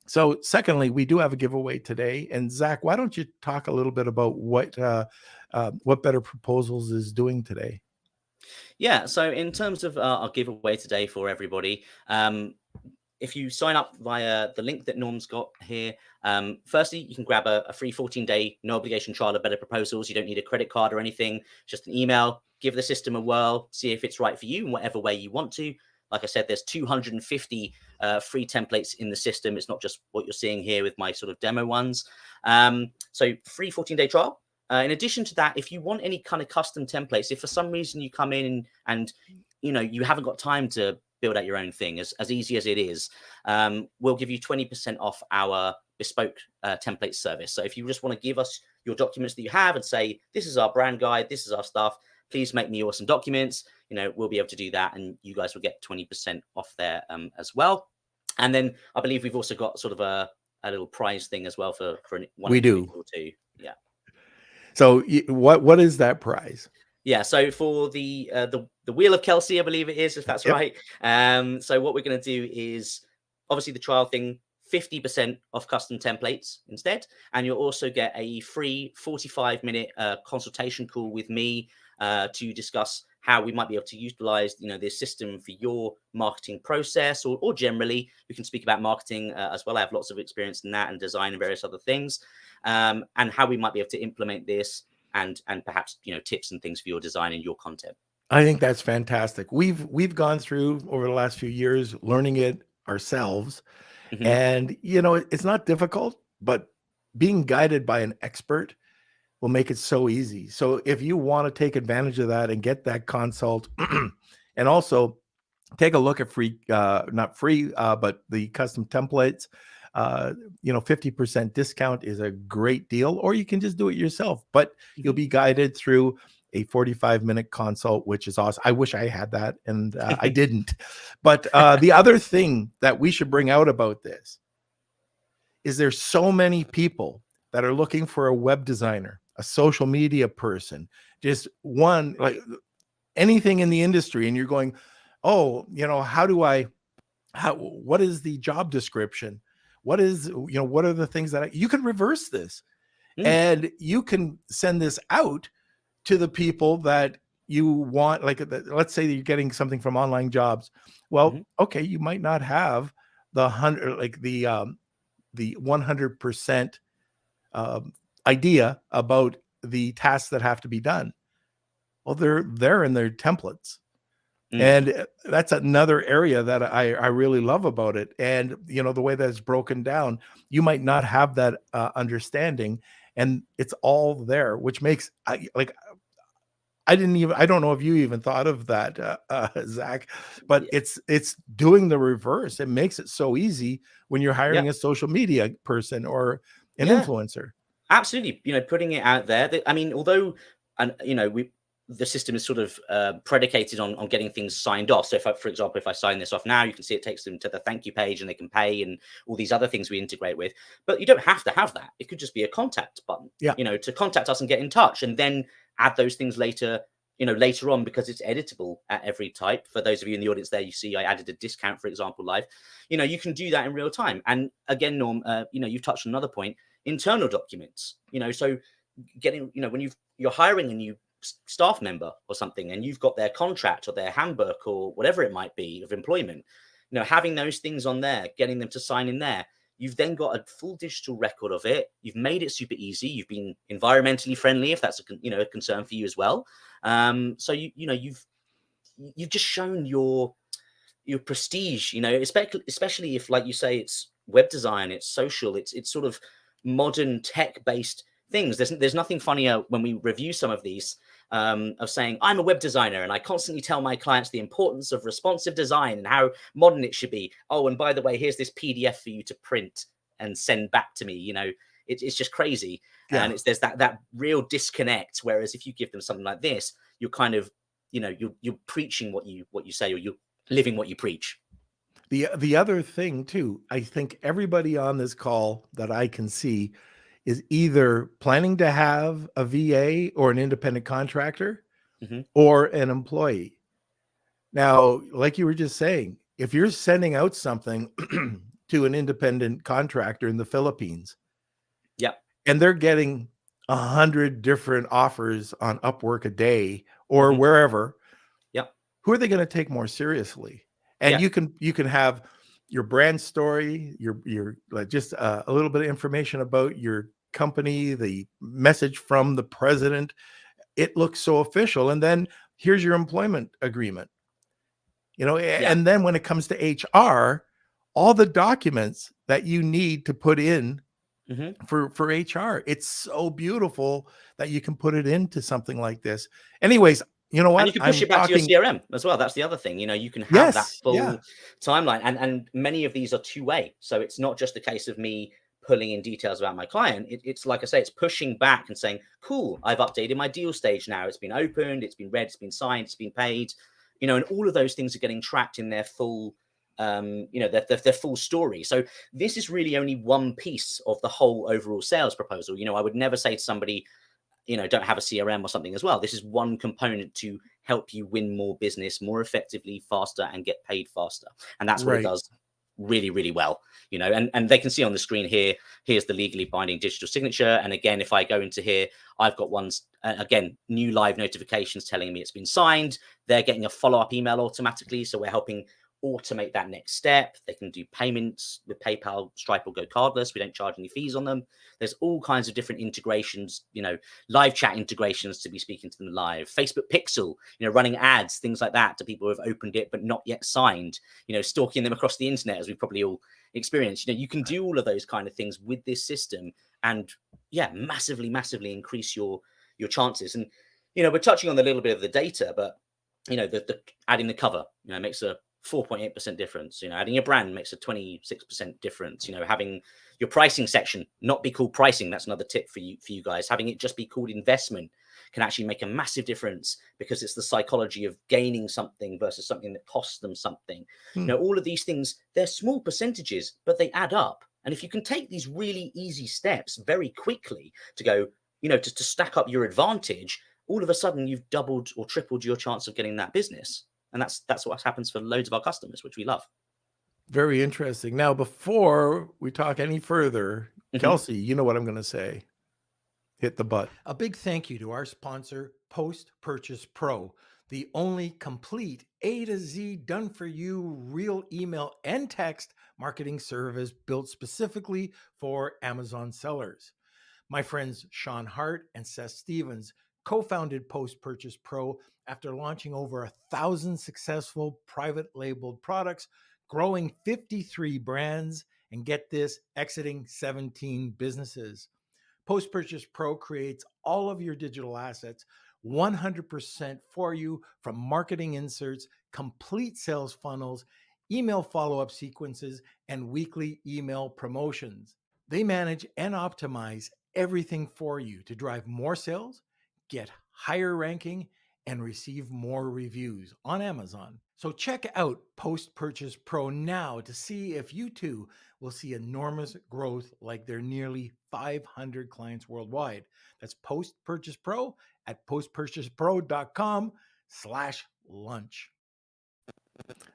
So secondly, we do have a giveaway today. And Zakk, why don't you talk a little bit about what Better Proposals is doing today? Yeah, so in terms of our giveaway today for everybody, if you sign up via the link that Norm's got here, firstly, you can grab a free 14-day no obligation trial of Better Proposals. You don't need a credit card or anything, just an email. Give the system a whirl, see if it's right for you in whatever way you want to. Like I said, there's 250 free templates in the system. It's not just what you're seeing here with my sort of demo ones. So free 14-day trial. In addition to that, if you want any kind of custom templates, if for some reason you come in and you haven't got time to build out your own thing, as easy as it is, we'll give you 20% off our bespoke template service. So if you just want to give us your documents that you have and say, this is our brand guide, this is our stuff, please make me awesome documents, we'll be able to do that, and you guys will get 20% off there as well. And then I believe we've also got sort of a little prize thing as well for one We do. individual too. Yeah. So what is that prize? Yeah, so for the wheel of Kelsey, I believe it is, if that's right. So what we're going to do is obviously the trial thing, 50% off custom templates instead, and you'll also get a free 45-minute consultation call with me to discuss how we might be able to utilize this system for your marketing process, or generally we can speak about marketing as well. I have lots of experience in that and design and various other things, and how we might be able to implement this, and perhaps tips and things for your design and your content. I think that's fantastic. We've gone through over the last few years learning it ourselves, and it's not difficult, but being guided by an expert will make it so easy. So if you want to take advantage of that and get that consult, and also take a look at free, not free, but the custom templates, 50% discount is a great deal, or you can just do it yourself, but you'll be guided through a 45-minute consult, which is awesome. I wish I had that, and I didn't. But the other thing that we should bring out about this is there's so many people that are looking for a web designer, a social media person, just one, like anything in the industry. And you're going, oh, what is the job description? What are the things that you can reverse this and you can send this out to the people that you want. Like, let's say that you're getting something from Online Jobs. Well, okay, you might not have the 100% idea about the tasks that have to be done. Well, they're in their templates. And that's another area that I really love about it. And, the way that it's broken down, you might not have that understanding, and it's all there, which makes I don't know if you even thought of that, Zakk, but it's doing the reverse. It makes it so easy when you're hiring a social media person or an influencer. Absolutely. Putting it out there. I mean, although, the system is sort of predicated on getting things signed off. So for example, if I sign this off now, you can see it takes them to the thank you page and they can pay and all these other things we integrate with. But you don't have to have that. It could just be a contact button, to contact us and get in touch, and then add those things later on, because it's editable at every type. For those of you in the audience there, you see I added a discount, for example, live. You can do that in real time. And again, Norm, you've touched on another point, internal documents, so getting, when you're hiring a new staff member or something, and you've got their contract or their handbook or whatever it might be of employment, having those things on there, getting them to sign in there, you've then got a full digital record of it. You've made it super easy. You've been environmentally friendly, if that's a concern for you as well. So you've just shown your prestige, especially if, like you say, it's web design, it's social, it's sort of modern tech-based things. There's nothing funnier when we review some of these of saying, I'm a web designer and I constantly tell my clients the importance of responsive design and how modern it should be. Oh, and by the way, here's this PDF for you to print and send back to me. It's just crazy. And there's that real disconnect. Whereas if you give them something like this, you're kind of, you're preaching what you say, or you're living what you preach. The other thing too, I think everybody on this call that I can see is either planning to have a VA or an independent contractor or an employee. Now, like you were just saying, if you're sending out something to an independent contractor in the Philippines, and they're getting 100 different offers on Upwork a day or wherever, who are they going to take more seriously? And you can have your brand story, your like just a little bit of information about your company, the message from the president. It looks so official. And then here's your employment agreement. And then when it comes to HR, all the documents that you need to put in for HR, it's so beautiful that you can put it into something like this. Anyways, you know what? And you can push it back to your CRM as well. That's the other thing. You can have that full timeline. And many of these are two-way. So it's not just a case of me pulling in details about my client. It's like I say, it's pushing back and saying, cool, I've updated my deal stage now. It's been opened, it's been read, it's been signed, it's been paid. And all of those things are getting tracked in their full, their full story. So this is really only one piece of the whole overall sales proposal. I would never say to somebody, don't have a CRM or something as well. This is one component to help you win more business more effectively, faster, and get paid faster. And that's what it does really, really well, and they can see on the screen here, here's the legally binding digital signature. And again, if I go into here, I've got ones, again, new live notifications telling me it's been signed. They're getting a follow-up email automatically. So we're helping automate that next step. They can do payments with PayPal, Stripe, or go cardless. We don't charge any fees on them. There's all kinds of different integrations, live chat integrations to be speaking to them live, Facebook Pixel, running ads, things like that to people who have opened it but not yet signed, stalking them across the internet, as we probably all experienced. You can do all of those kind of things with this system and massively increase your chances. And we're touching on a little bit of the data, but the adding the cover makes a 4.8% difference. Adding your brand makes a 26% difference. Having your pricing section not be called pricing, that's another tip for you guys. Having it just be called investment can actually make a massive difference, because it's the psychology of gaining something versus something that costs them something. All of these things, they're small percentages, but they add up. And if you can take these really easy steps very quickly to go, to stack up your advantage, all of a sudden you've doubled or tripled your chance of getting that business. And that's what happens for loads of our customers, which we love. Very interesting. Now, before we talk any further, Kelsey, you know what I'm going to say. Hit the button. A big thank you to our sponsor, Post Purchase Pro, the only complete A to Z done for you real email and text marketing service built specifically for Amazon sellers. My friends Sean Hart and Seth Stevens co-founded Post Purchase Pro after launching over 1,000 successful private labeled products, growing 53 brands, and get this, exiting 17 businesses. Post Purchase Pro creates all of your digital assets 100% for you, from marketing inserts, complete sales funnels, email follow-up sequences, and weekly email promotions. They manage and optimize everything for you to drive more sales, get higher ranking, and receive more reviews on Amazon. So check out Post Purchase Pro now to see if you too will see enormous growth like their nearly 500 clients worldwide. That's Post Purchase Pro at postpurchasepro.com/lunch.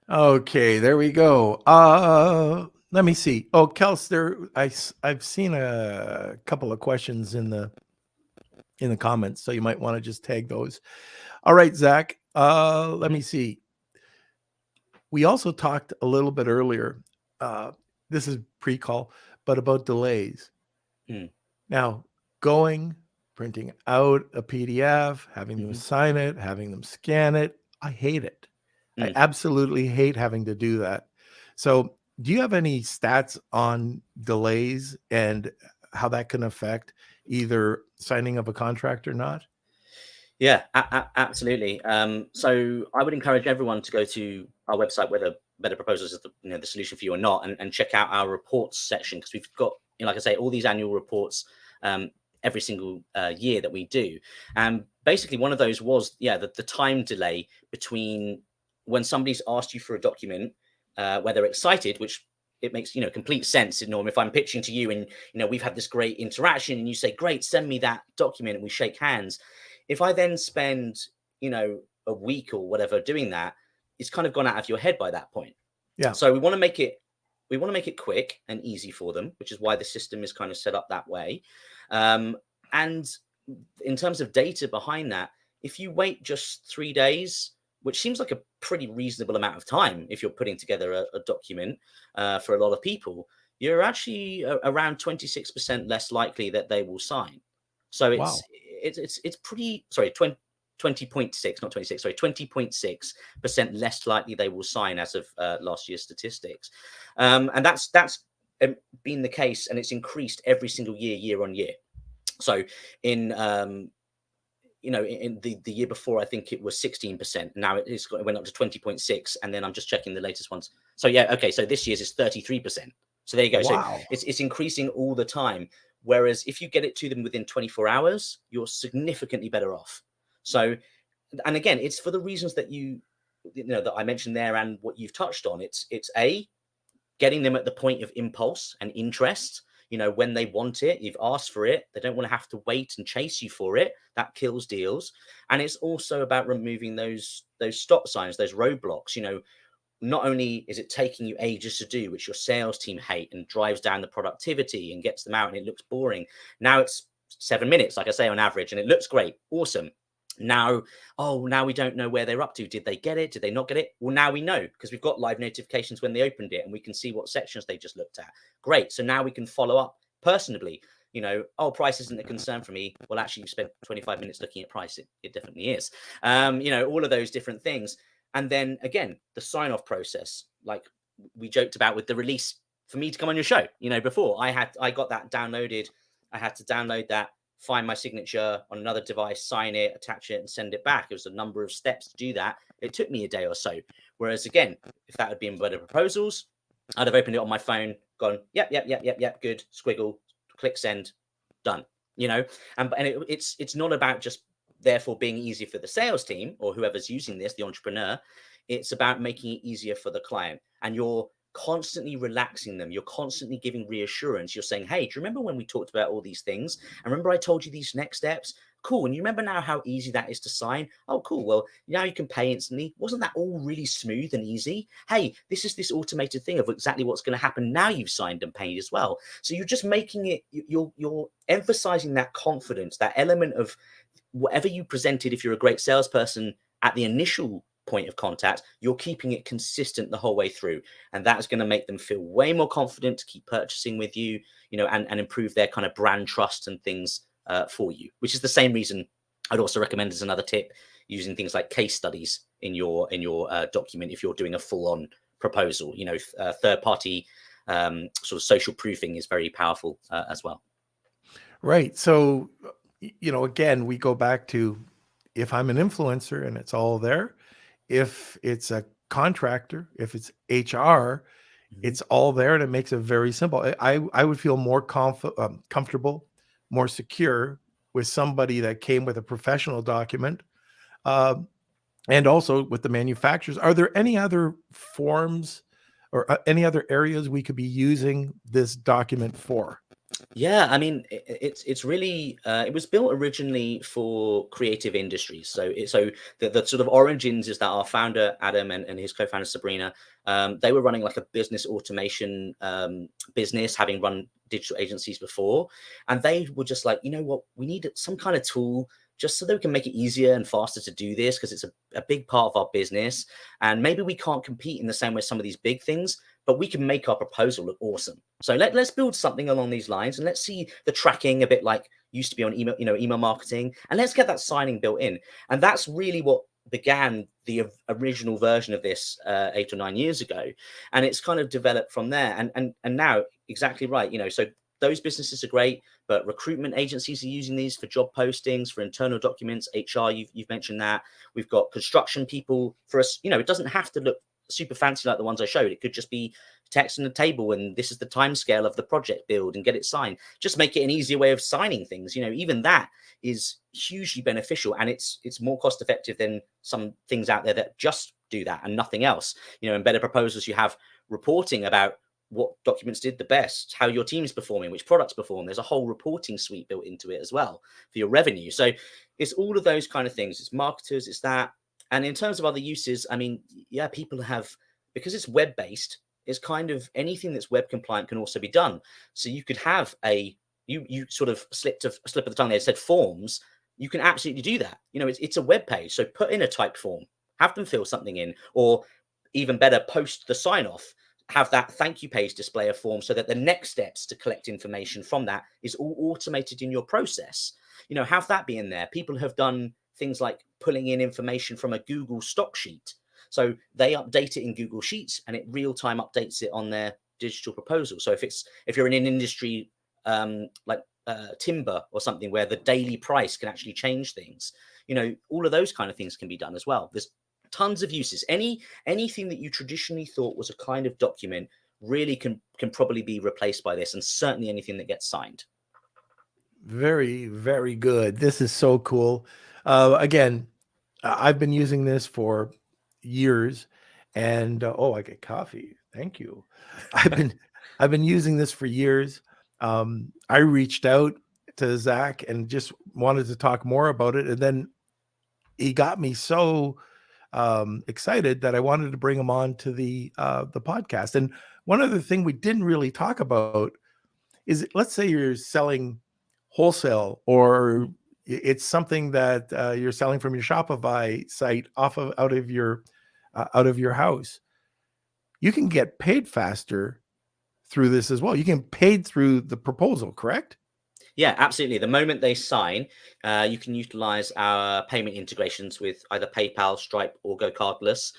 Okay, there we go. Let me see. Oh, Kels, I've seen a couple of questions in the comments, so you might want to just tag those. All right, Zakk, let me see. We also talked a little bit earlier, this is pre-call, but about delays. Now, printing out a PDF, having them sign it, having them scan it, I hate it. I absolutely hate having to do that. So do you have any stats on delays and how that can affect either signing of a contract or not? Yeah, absolutely. So I would encourage everyone to go to our website, whether Better Proposals is the solution for you or not, and check out our reports section, because we've got, like I say, all these annual reports every single year that we do. And basically one of those was, the time delay between when somebody's asked you for a document, where they're excited, which it makes, complete sense. Norm, if I'm pitching to you and, we've had this great interaction and you say, great, send me that document, and we shake hands. If I then spend, a week or whatever doing that, it's kind of gone out of your head by that point. Yeah. So we want to make it quick and easy for them, which is why the system is kind of set up that way. And in terms of data behind that, if you wait just 3 days, which seems like a pretty reasonable amount of time if you're putting together a document for a lot of people, you're actually around 26% less likely that they will sign. So it's pretty, sorry, 20.6, not 26, sorry, 20.6% less likely they will sign as of last year's statistics. And that's been the case, and it's increased every single year on year. So in the year before, I think it was 16%. Now it went up to 20.6, and then I'm just checking the latest ones. So so this year's is 33%. So there you go. Wow. So it's increasing all the time. Whereas if you get it to them within 24 hours, you're significantly better off. So, and again, it's for the reasons that that I mentioned there and what you've touched on. It's getting them at the point of impulse and interest. When they want it, you've asked for it, they don't want to have to wait and chase you for it. That kills deals. And it's also about removing those stop signs, those roadblocks. Not only is it taking you ages to do, which your sales team hate and drives down the productivity and gets them out and it looks boring. Now it's 7 minutes, like I say, on average, and it looks great. Awesome. Now we don't know where they're up to. Did they get it? Did they not get it? Well, now we know, because we've got live notifications when they opened it, and we can see what sections they just looked at. Great. So now we can follow up personally. Price isn't a concern for me. Well, actually, you spent 25 minutes looking at price. It definitely is. All of those different things. And then again, the sign-off process, like we joked about with the release for me to come on your show. Before I got that downloaded, I had to download that, find my signature on another device, sign it, attach it, and send it back. It was a number of steps to do that. It took me a day or so. Whereas again, if that had been Better Proposals, I'd have opened it on my phone, gone, yep, good, squiggle, click send, done. And it's not about just therefore being easier for the sales team or whoever's using this, the entrepreneur. It's about making it easier for the client, and you're constantly relaxing them. You're constantly giving reassurance. You're saying, hey, do you remember when we talked about all these things? And remember I told you these next steps? Cool. And you remember now how easy that is to sign? Oh, cool. Well, now you can pay instantly. Wasn't that all really smooth and easy? Hey, this is this automated thing of exactly what's going to happen now you've signed and paid as well. So you're just making it, you're emphasizing that confidence, that element of whatever you presented. If you're a great salesperson at the initial point of contact, you're keeping it consistent the whole way through, and that's going to make them feel way more confident to keep purchasing with you, and improve their kind of brand trust and things for you, which is the same reason I'd also recommend as another tip using things like case studies in your document if you're doing a full-on proposal. Third-party sort of social proofing is very powerful as well. Right. So, again, we go back to, if I'm an influencer and it's all there, if it's a contractor, if it's HR, it's all there, and it makes it very simple. I would feel more comfortable, more secure with somebody that came with a professional document, and also with the manufacturers. Are there any other forms or any other areas we could be using this document for? Yeah, I mean, it's really it was built originally for creative industries. So the sort of origins is that our founder Adam and his co-founder Sabrina, they were running like a business automation business, having run digital agencies before, and they were just like, you know what, we need some kind of tool just so that we can make it easier and faster to do this, because it's a big part of our business, and maybe we can't compete in the same way as some of these big things, but we can make our proposal look awesome. So let's build something along these lines, and let's see the tracking a bit like used to be on email, email marketing, and let's get that signing built in. And that's really what began the original version of this 8 or 9 years ago, and it's kind of developed from there. And now, exactly right, so those businesses are great, but recruitment agencies are using these for job postings, for internal documents. HR, you've mentioned that. We've got construction people. For us, it doesn't have to look super fancy like the ones I showed. It could just be text on the table, and this is the time scale of the project build, and get it signed. Just make it an easier way of signing things. Even that is hugely beneficial, and it's more cost effective than some things out there that just do that and nothing else. In Better Proposals, you have reporting about what documents did the best, how your team's performing, which products perform. There's a whole reporting suite built into it as well for your revenue. So it's all of those kind of things. It's marketers, it's that. And in terms of other uses, I mean, yeah, people have, because it's web-based, it's kind of anything that's web compliant can also be done. So you could have you sort of slip of the tongue there, said forms. You can absolutely do that. It's a web page. So put in a typed form, have them fill something in, or even better, post the sign off. Have that thank you page display a form so that the next steps to collect information from that is all automated in your process. Have that be in there. People have done things like pulling in information from a Google stock sheet. So they update it in Google Sheets, and it real time updates it on their digital proposal. So if you're in an industry like timber or something where the daily price can actually change things, all of those kind of things can be done as well. There's tons of uses. Anything that you traditionally thought was a kind of document really can probably be replaced by this, and certainly anything that gets signed. Very, very good. This is so cool. Again, I've been using this for years, and I get coffee. Thank you. I've been using this for years. I reached out to Zakk and just wanted to talk more about it, and then he got me so excited that I wanted to bring him on to the podcast. And one other thing we didn't really talk about is, let's say you're selling wholesale, or it's something that you're selling from your Shopify site out of your house. You can get paid faster through this as well. You can paid through the proposal, correct? Yeah, absolutely. The moment they sign, you can utilize our payment integrations with either PayPal, Stripe, or Go Cardless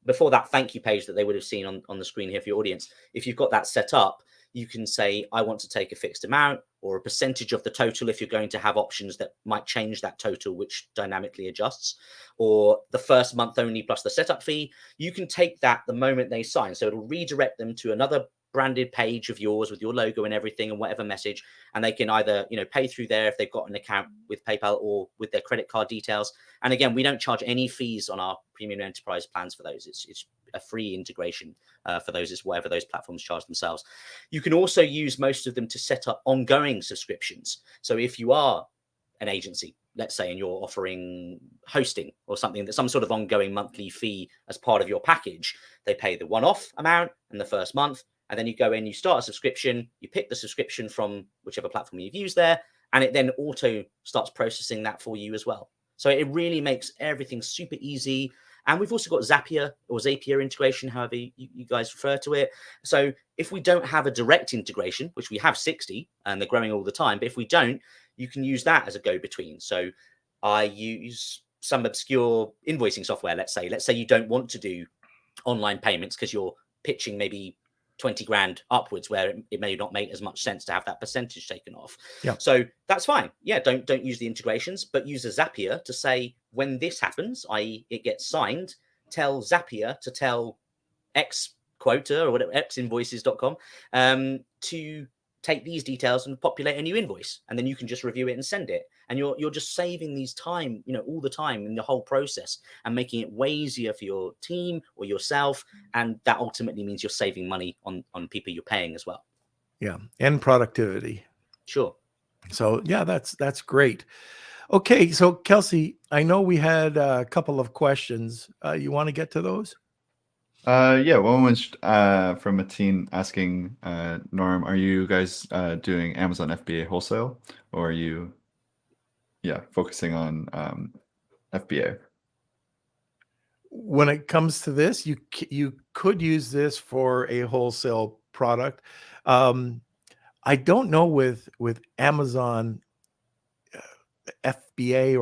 before that thank you page that they would have seen on the screen here for your audience. If you've got that set up, you can say, I want to take a fixed amount or a percentage of the total if you're going to have options that might change that total, which dynamically adjusts, or the first month only plus the setup fee. You can take that the moment they sign. So it'll redirect them to another branded page of yours with your logo and everything and whatever message, and they can either pay through there if they've got an account with PayPal or with their credit card details. And again, we don't charge any fees on our premium enterprise plans for those. It's a free integration for those. It's whatever those platforms charge themselves. You can also use most of them to set up ongoing subscriptions. So if you are an agency, let's say, and you're offering hosting or something, that some sort of ongoing monthly fee as part of your package, they pay the one-off amount in the first month. And then you go in, you start a subscription, you pick the subscription from whichever platform you've used there, and it then auto starts processing that for you as well. So it really makes everything super easy. And we've also got Zapier or Zapier integration, however you guys refer to it. So if we don't have a direct integration, which we have 60 and they're growing all the time, but if we don't, you can use that as a go-between. So I use some obscure invoicing software, let's say you don't want to do online payments because you're pitching maybe 20 grand upwards, where it may not make as much sense to have that percentage taken off. Yeah. So that's fine. Yeah, don't use the integrations, but use a Zapier to say when this happens, i.e. it gets signed, tell Zapier to tell X quota or whatever, xinvoices.com, to take these details and populate a new invoice, and then you can just review it and send it. And you're just saving these time, all the time in the whole process, and making it way easier for your team or yourself. And that ultimately means you're saving money on people you're paying as well. Yeah, and productivity. Sure. So yeah, that's great. Okay, so Kelsey, I know we had a couple of questions. You want to get to those? Yeah, one was from Mateen asking, Norm, are you guys doing Amazon FBA wholesale, or are you focusing on FBA? When it comes to this, you could use this for a wholesale product. I don't know with Amazon FBA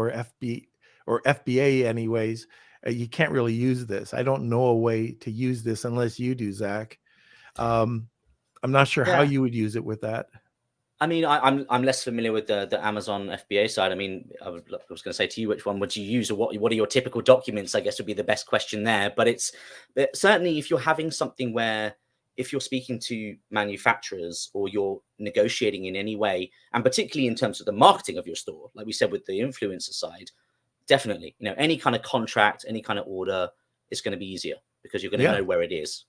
or FBA anyways. You can't really use this. I don't know a way to use this unless you do, Zakk. I'm not sure how you would use it with that. I mean, I'm less familiar with the Amazon FBA side. I mean, I was going to say to you, which one would you use, or what are your typical documents, I guess would be the best question there. But certainly if you're having something where, if you're speaking to manufacturers or you're negotiating in any way, and particularly in terms of the marketing of your store, like we said with the influencer side, definitely, any kind of contract, any kind of order is going to be easier because you're going to know where it is.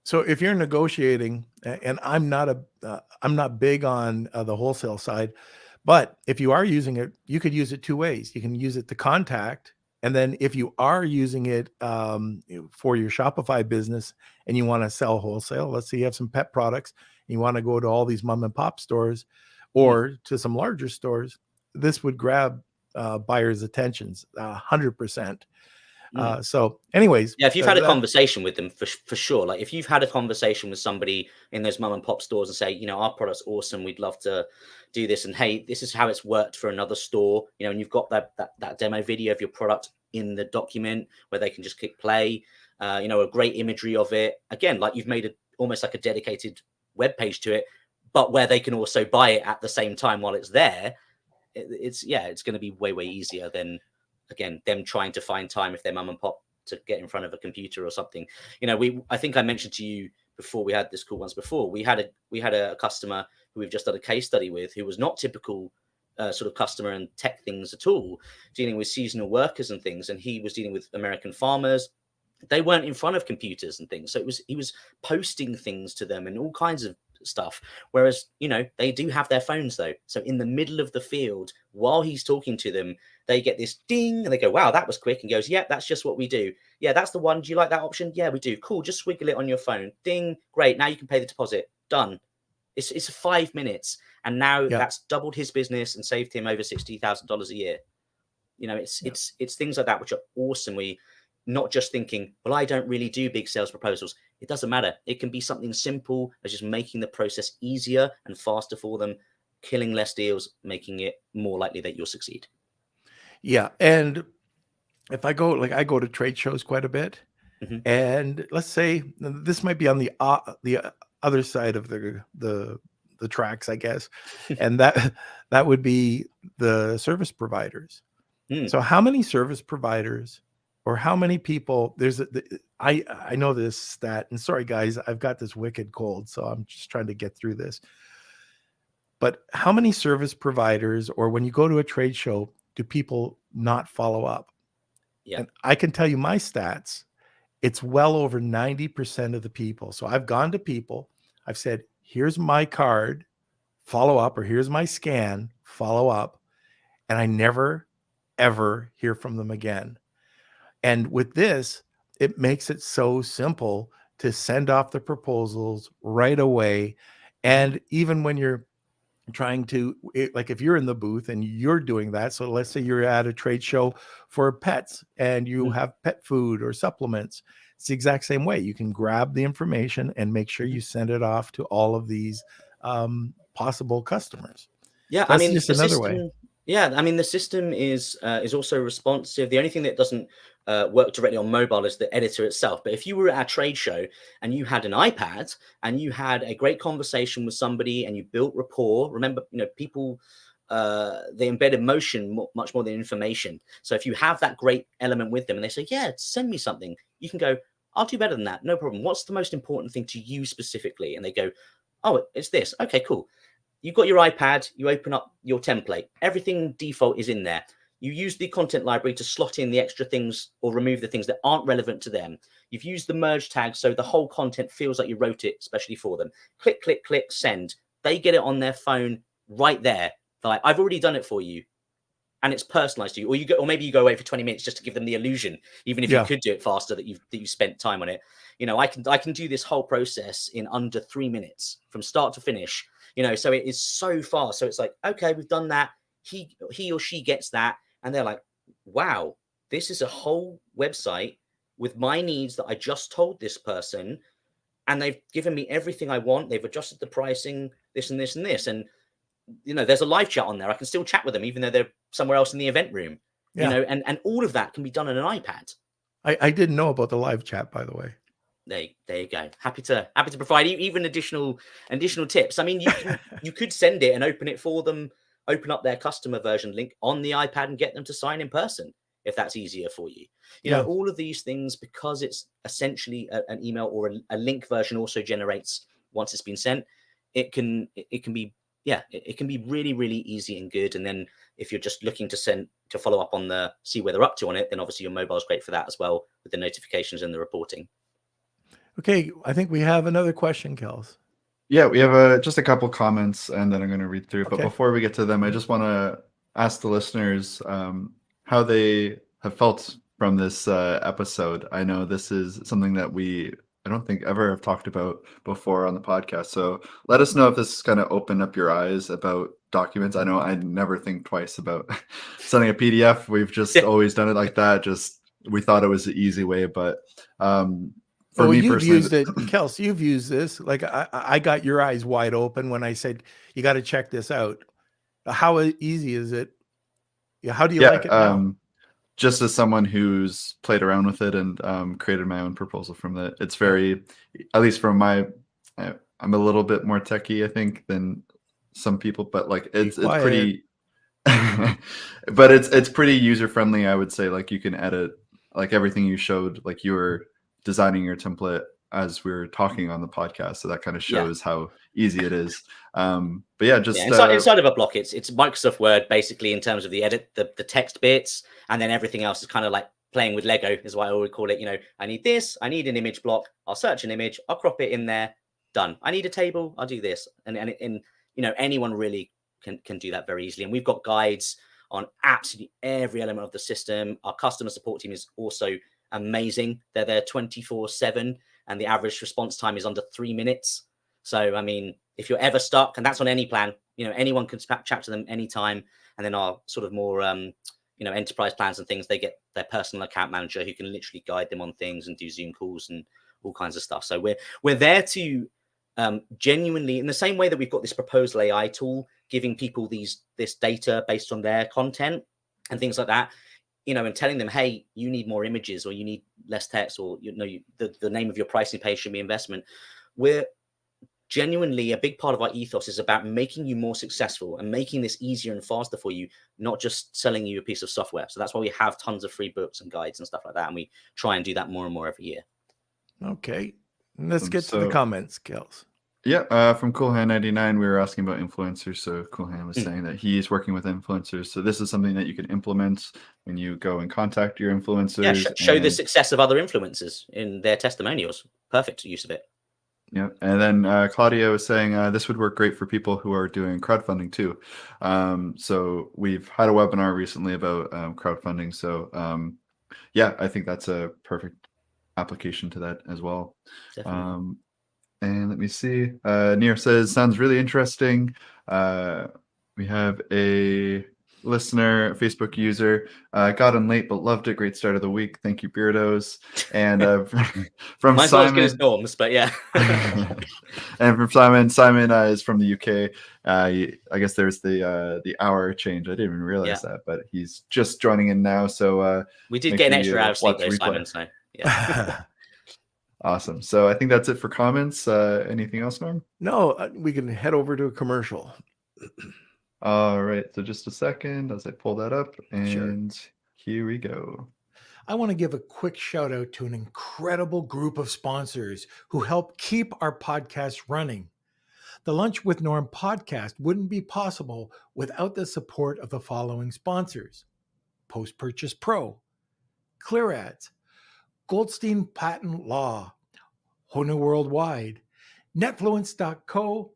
So if you're negotiating, and I'm not big on the wholesale side, but if you are using it, you could use it two ways. You can use it to contact, and then if you are using it for your Shopify business and you want to sell wholesale, let's say you have some pet products and you want to go to all these mom and pop stores or to some larger stores, this would grab buyers' attentions 100%. So anyways, if you've had a conversation with them, for sure, like if you've had a conversation with somebody in those mom and pop stores and say, our product's awesome, we'd love to do this, and hey, this is how it's worked for another store, and you've got that demo video of your product in the document where they can just click play, a great imagery of it, again, like you've made almost like a dedicated web page to it, but where they can also buy it at the same time while it's there. It's going to be way easier than, again, them trying to find time if they're mum and pop to get in front of a computer or something. I think I mentioned to you before we had this call once before, we had a customer who we've just done a case study with, who was not typical sort of customer and tech things at all, dealing with seasonal workers and things. And he was dealing with American farmers. They weren't in front of computers and things. So he was posting things to them and all kinds of stuff, whereas they do have their phones though. So in the middle of the field, while he's talking to them, they get this ding and they go, wow, that was quick, and goes, yeah, that's just what we do. Yeah, that's the one. Do you like that option? Yeah, we do. Cool, just swiggle it on your phone. Ding, great, now you can pay the deposit. Done. It's 5 minutes, and now that's doubled his business and saved him over $60,000 a year. It's things like that which are awesome. We not just thinking, well, I don't really do big sales proposals. It doesn't matter. It can be something simple as just making the process easier and faster for them, killing less deals, making it more likely that you'll succeed. Yeah. And if I go to trade shows quite a bit, and let's say this might be on the other side of the tracks, I guess, and that would be the service providers. So how many service providers or how many people I know this stat, and sorry guys, I've got this wicked cold, so I'm just trying to get through this. But how many service providers, or when you go to a trade show, do people not follow up? Yeah. And I can tell you my stats. It's well over 90% of the people. So I've gone to people, I've said, here's my card, follow up, or here's my scan, follow up. And I never, ever hear from them again. And with this, it makes it so simple to send off the proposals right away. And even when you're trying to, like if you're in the booth and you're doing that, so let's say you're at a trade show for pets and you have pet food or supplements, it's the exact same way. You can grab the information and make sure you send it off to all of these possible customers. Yeah, So I that's mean, just the another system. way. Yeah, I mean, the system is also responsive. The only thing that doesn't work directly on mobile is the editor itself. But if you were at a trade show and you had an iPad and you had a great conversation with somebody and you built rapport, remember, people they embed emotion much more than information. So if you have that great element with them and they say, yeah, send me something, you can go, I'll do better than that. No problem. What's the most important thing to you specifically? And they go, oh, it's this. Okay, cool. You've got your iPad, you open up your template, everything default is in there. You use the content library to slot in the extra things or remove the things that aren't relevant to them. You've used the merge tag so the whole content feels like you wrote it especially for them. Click, click, click, send. They get it on their phone right there. They're like, I've already done it for you. And it's personalized to you. Or maybe you go away for 20 minutes just to give them the illusion, even if you could do it faster, that you spent time on it. I can do this whole process in under 3 minutes from start to finish. So it is so fast. So it's like, okay, we've done that. He or she gets that. And they're like, wow, this is a whole website with my needs that I just told this person. And they've given me everything I want. They've adjusted the pricing, this and this and this. And, there's a live chat on there. I can still chat with them, even though they're somewhere else in the event room, and all of that can be done on an iPad. I didn't know about the live chat, by the way. There you go. Happy to provide even additional tips. I mean, you could send it and open it for them, open up their customer version link on the iPad and get them to sign in person if that's easier for you. All of these things, because it's essentially an email or a link version also generates once it's been sent. It can be really, really easy and good. And then if you're just looking to follow up on see where they're up to on it, then obviously your mobile is great for that as well with the notifications and the reporting. Okay, I think we have another question, Kels. Yeah, we have just a couple comments, and then I'm going to read through. Okay. But before we get to them, I just want to ask the listeners how they have felt from this episode. I know this is something that I don't think ever have talked about before on the podcast. So let us know if this is going to open up your eyes about documents. I know I never think twice about sending a PDF. We've just always done it like that. We thought it was the easy way, but for me you've personally, used it, Kelsey. You've used this. Like I got your eyes wide open when I said you got to check this out. How easy is it? How do you like it now? Just as someone who's played around with it and created my own proposal from it, it's very, at least from I'm a little bit more techie, I think, than some people, but like it's pretty, but it's pretty user friendly. I would say, like, you can edit like everything you showed, like you were designing your template as we were talking on the podcast, so that kind of shows how easy it is. But yeah, just inside of a block, it's Microsoft Word basically in terms of the edit, the text bits, and then everything else is kind of like playing with Lego, is what I would call it. I need this, I need an image block, I'll search an image, I'll crop it in there, done. I need a table, I'll do this, and anyone really can do that very easily. And we've got guides on absolutely every element of the system. Our customer support team is also amazing. They're there 24/7, and the average response time is under 3 minutes. So I mean, if you're ever stuck, and that's on any plan, anyone can chat to them anytime. And then our sort of more enterprise plans and things, they get their personal account manager who can literally guide them on things and do Zoom calls and all kinds of stuff. So we're there to genuinely, in the same way that we've got this proposal AI tool giving people this data based on their content and things like that, and telling them, hey, you need more images, or you need less text, or the name of your pricing page should be investment. We're genuinely a big part of our ethos is about making you more successful and making this easier and faster for you, not just selling you a piece of software. So that's why we have tons of free books and guides and stuff like that. And we try and do that more and more every year. Okay. Let's get to the comments, Kels. Yeah, from Coolhand99, we were asking about influencers. So Coolhand was saying that he's working with influencers. So this is something that you can implement when you go and contact your influencers. Yeah, show the success of other influencers in their testimonials. Perfect use of it. Yeah, and then Claudia was saying this would work great for people who are doing crowdfunding too. So we've had a webinar recently about crowdfunding. So yeah, I think that's a perfect application to that as well. Definitely. And let me see. Nir says, sounds really interesting. We have a listener, Facebook user, got in late but loved it. Great start of the week. Thank you, Beardos. And from Mine's not as good as Norm's, but yeah. And from Simon is from the UK. I guess there's the hour change. I didn't even realize that, but he's just joining in now. So we did get an extra hour of sleep though, Simon. So yeah. Awesome. So I think that's it for comments. Anything else, Norm? No, we can head over to a commercial. All right. So just a second as I pull that up, and here we go. I want to give a quick shout out to an incredible group of sponsors who help keep our podcast running. The Lunch with Norm podcast wouldn't be possible without the support of the following sponsors: Post Purchase Pro, Clear Ads, Goldstein Patent Law, Hona Worldwide, Netfluence.co,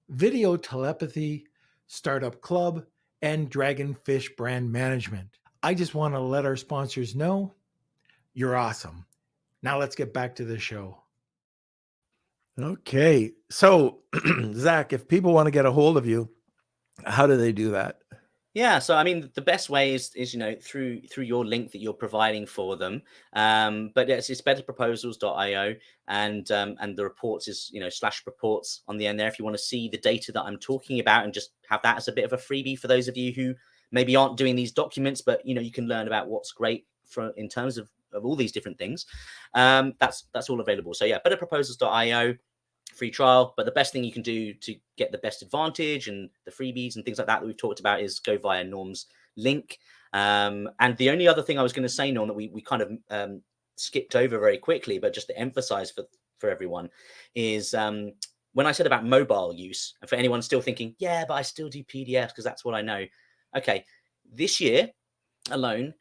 Video Telepathy, Startup Club, and Dragonfish Brand Management. I just want to let our sponsors know you're awesome. Now let's get back to the show. Okay. So, Zakk, if people want to get a hold of you, how do they do that? Yeah, so I mean, the best way is through your link that you're providing for them. But it's betterproposals.io, and the reports is /reports on the end there if you want to see the data that I'm talking about and just have that as a bit of a freebie for those of you who maybe aren't doing these documents, but you can learn about what's great in terms of all these different things. That's all available. So yeah, betterproposals.io. Free trial, but the best thing you can do to get the best advantage and the freebies and things like that we've talked about is go via Norm's link. And the only other thing I was going to say, Norm, that we kind of skipped over very quickly, but just to emphasize for everyone is when I said about mobile use, and for anyone still thinking, yeah, but I still do PDFs because that's what I know. Okay, this year alone,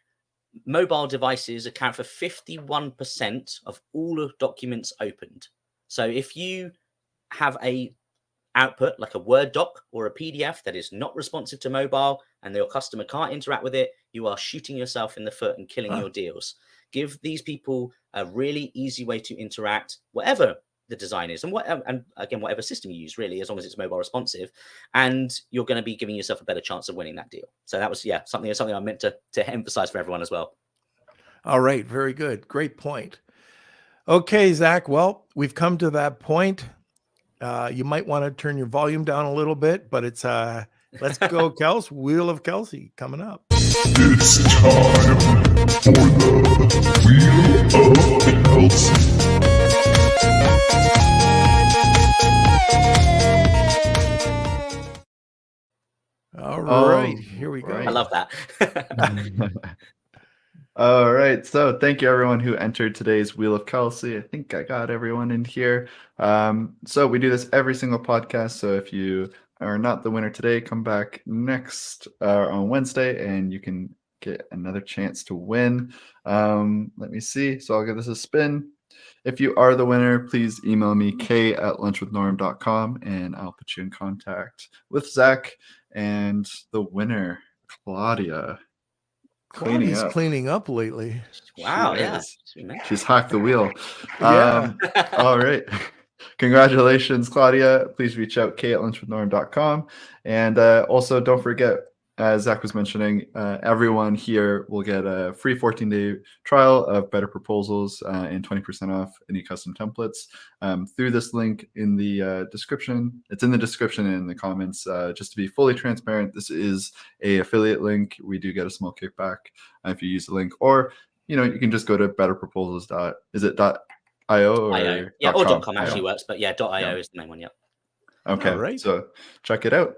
mobile devices account for 51% of all of documents opened. So if you have a output like a Word doc or a PDF that is not responsive to mobile and your customer can't interact with it, you are shooting yourself in the foot and killing your deals. Give these people a really easy way to interact, whatever the design is, and whatever system you use, really, as long as it's mobile responsive, and you're going to be giving yourself a better chance of winning that deal. So that was something I meant to emphasize for everyone as well. All right, very good, great point. Okay, Zakk, well, we've come to that point. You might want to turn your volume down a little bit, but it's let's go, Kelsey. Wheel of Kelsey coming up. It's time for the Wheel of Kelsey. All right, here we go. I love that. All right. So thank you, everyone who entered today's Wheel of Kelsey. I think I got everyone in here. So we do this every single podcast. So if you are not the winner today, come back next on Wednesday and you can get another chance to win. Let me see. So I'll give this a spin. If you are the winner, please email me k@lunchwithnorm.com and I'll put you in contact with Zakk and the winner, Claudia. Claudia's cleaning up lately. Wow, She's hacked the wheel. Yeah. All right. Congratulations, Claudia. Please reach out, k@lunchwithnorm.com. And also, don't forget, as Zakk was mentioning, everyone here will get a free 14-day trial of Better Proposals and 20% off any custom templates through this link in the description. It's in the description and in the comments. Just to be fully transparent, this is a affiliate link. We do get a small kickback if you use the link, or you can just go to betterproposals. Is it .io or .io? Yeah, or .com? .com actually works, but yeah, .io is the main one. Yeah. Okay, right. so check it out.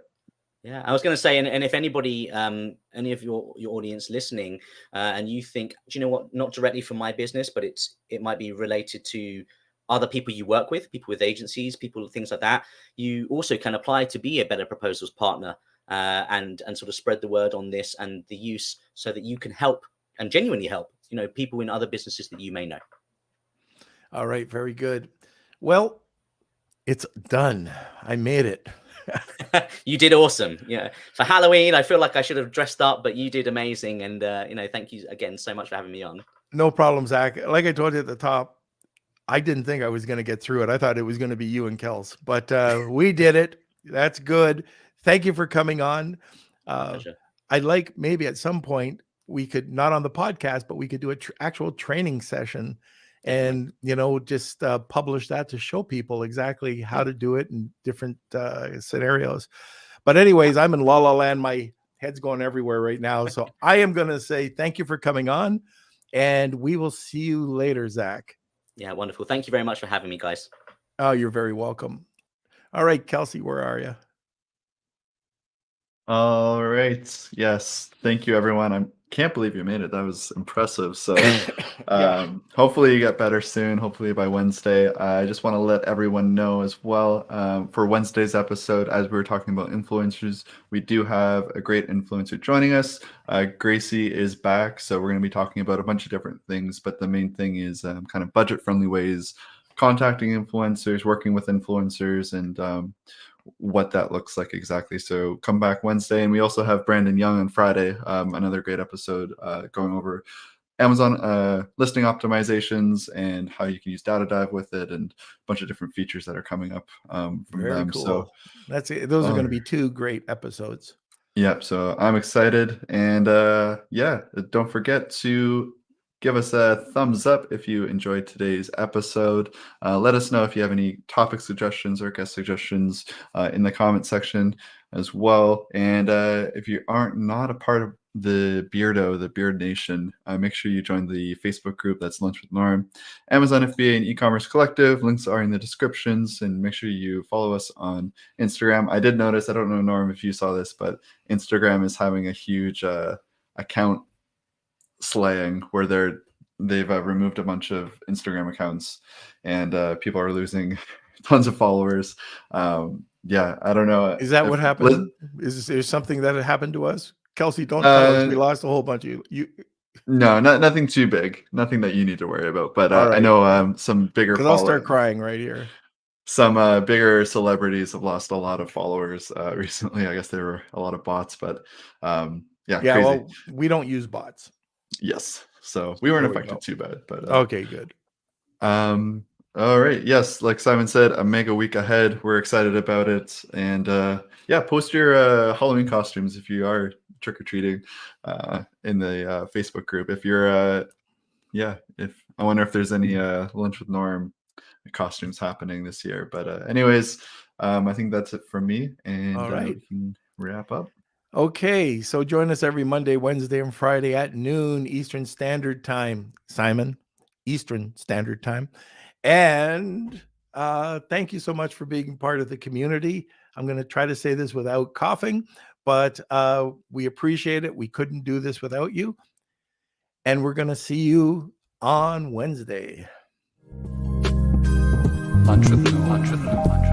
Yeah, I was going to say, and if anybody, any of your audience listening, and you think, do you know what, not directly from my business, but it might be related to other people you work with, people with agencies, people, things like that, you also can apply to be a Better Proposals partner, and sort of spread the word on this and the use, so that you can help and genuinely help, people in other businesses that you may know. All right, very good. Well, it's done. I made it. You did awesome. Yeah. For Halloween, I feel like I should have dressed up, but you did amazing. And, thank you again so much for having me on. No problem, Zakk. Like I told you at the top, I didn't think I was going to get through it. I thought it was going to be you and Kels, but we did it. That's good. Thank you for coming on. Pleasure. I'd like maybe at some point we could, not on the podcast, but we could do an actual training session and, just publish that to show people exactly how to do it in different scenarios. But anyways, I'm in la la land. My head's going everywhere right now. So I am going to say thank you for coming on, and we will see you later, Zakk. Yeah, wonderful. Thank you very much for having me, guys. Oh, you're very welcome. All right, Kelsey, where are you? All right. Yes. Thank you, everyone. I can't believe you made it. That was impressive. So hopefully you get better soon. Hopefully by Wednesday. I just want to let everyone know as well, for Wednesday's episode, as we were talking about influencers, we do have a great influencer joining us. Gracie is back. So we're going to be talking about a bunch of different things, but the main thing is kind of budget-friendly ways, contacting influencers, working with influencers, and what that looks like exactly. So come back Wednesday. And we also have Brandon Young on Friday, another great episode going over Amazon listing optimizations and how you can use Data Dive with it, and a bunch of different features that are coming up from Very them. cool. So that's it. Those are going to be 2 great episodes. Yep. So I'm excited. And don't forget to give us a thumbs up if you enjoyed today's episode. Let us know if you have any topic suggestions or guest suggestions in the comment section as well. And if you aren't not a part of the Beard Nation, make sure you join the Facebook group. That's Lunch with Norm, Amazon FBA, and e-commerce collective. Links are in the descriptions, and make sure you follow us on Instagram. I did notice, I don't know, Norm, if you saw this, but Instagram is having a huge account slaying where they've removed a bunch of Instagram accounts, and people are losing tons of followers. I don't know. Is that what happened? Is there something that had happened to us? Kelsey, don't tell us we lost a whole bunch of you. No, nothing too big. Nothing that you need to worry about. But right. I know some bigger. Because I'll start crying right here. Some bigger celebrities have lost a lot of followers recently. I guess there were a lot of bots, but crazy. Well, we don't use bots. Yes, so we weren't affected too bad. But okay, good. All right. Yes, like Simon said, a mega week ahead. We're excited about it, and post your Halloween costumes if you are trick or treating in the Facebook group. If you're, if I wonder if there's any Lunch with Norm costumes happening this year. But anyways, I think that's it from me, and all right, we can wrap up. Okay, so join us every Monday, Wednesday, and Friday at noon Eastern Standard Time. Simon, Eastern Standard Time. And thank you so much for being part of the community. I'm going to try to say this without coughing, but we appreciate it. We couldn't do this without you. And we're going to see you on Wednesday. Lunch with Norm.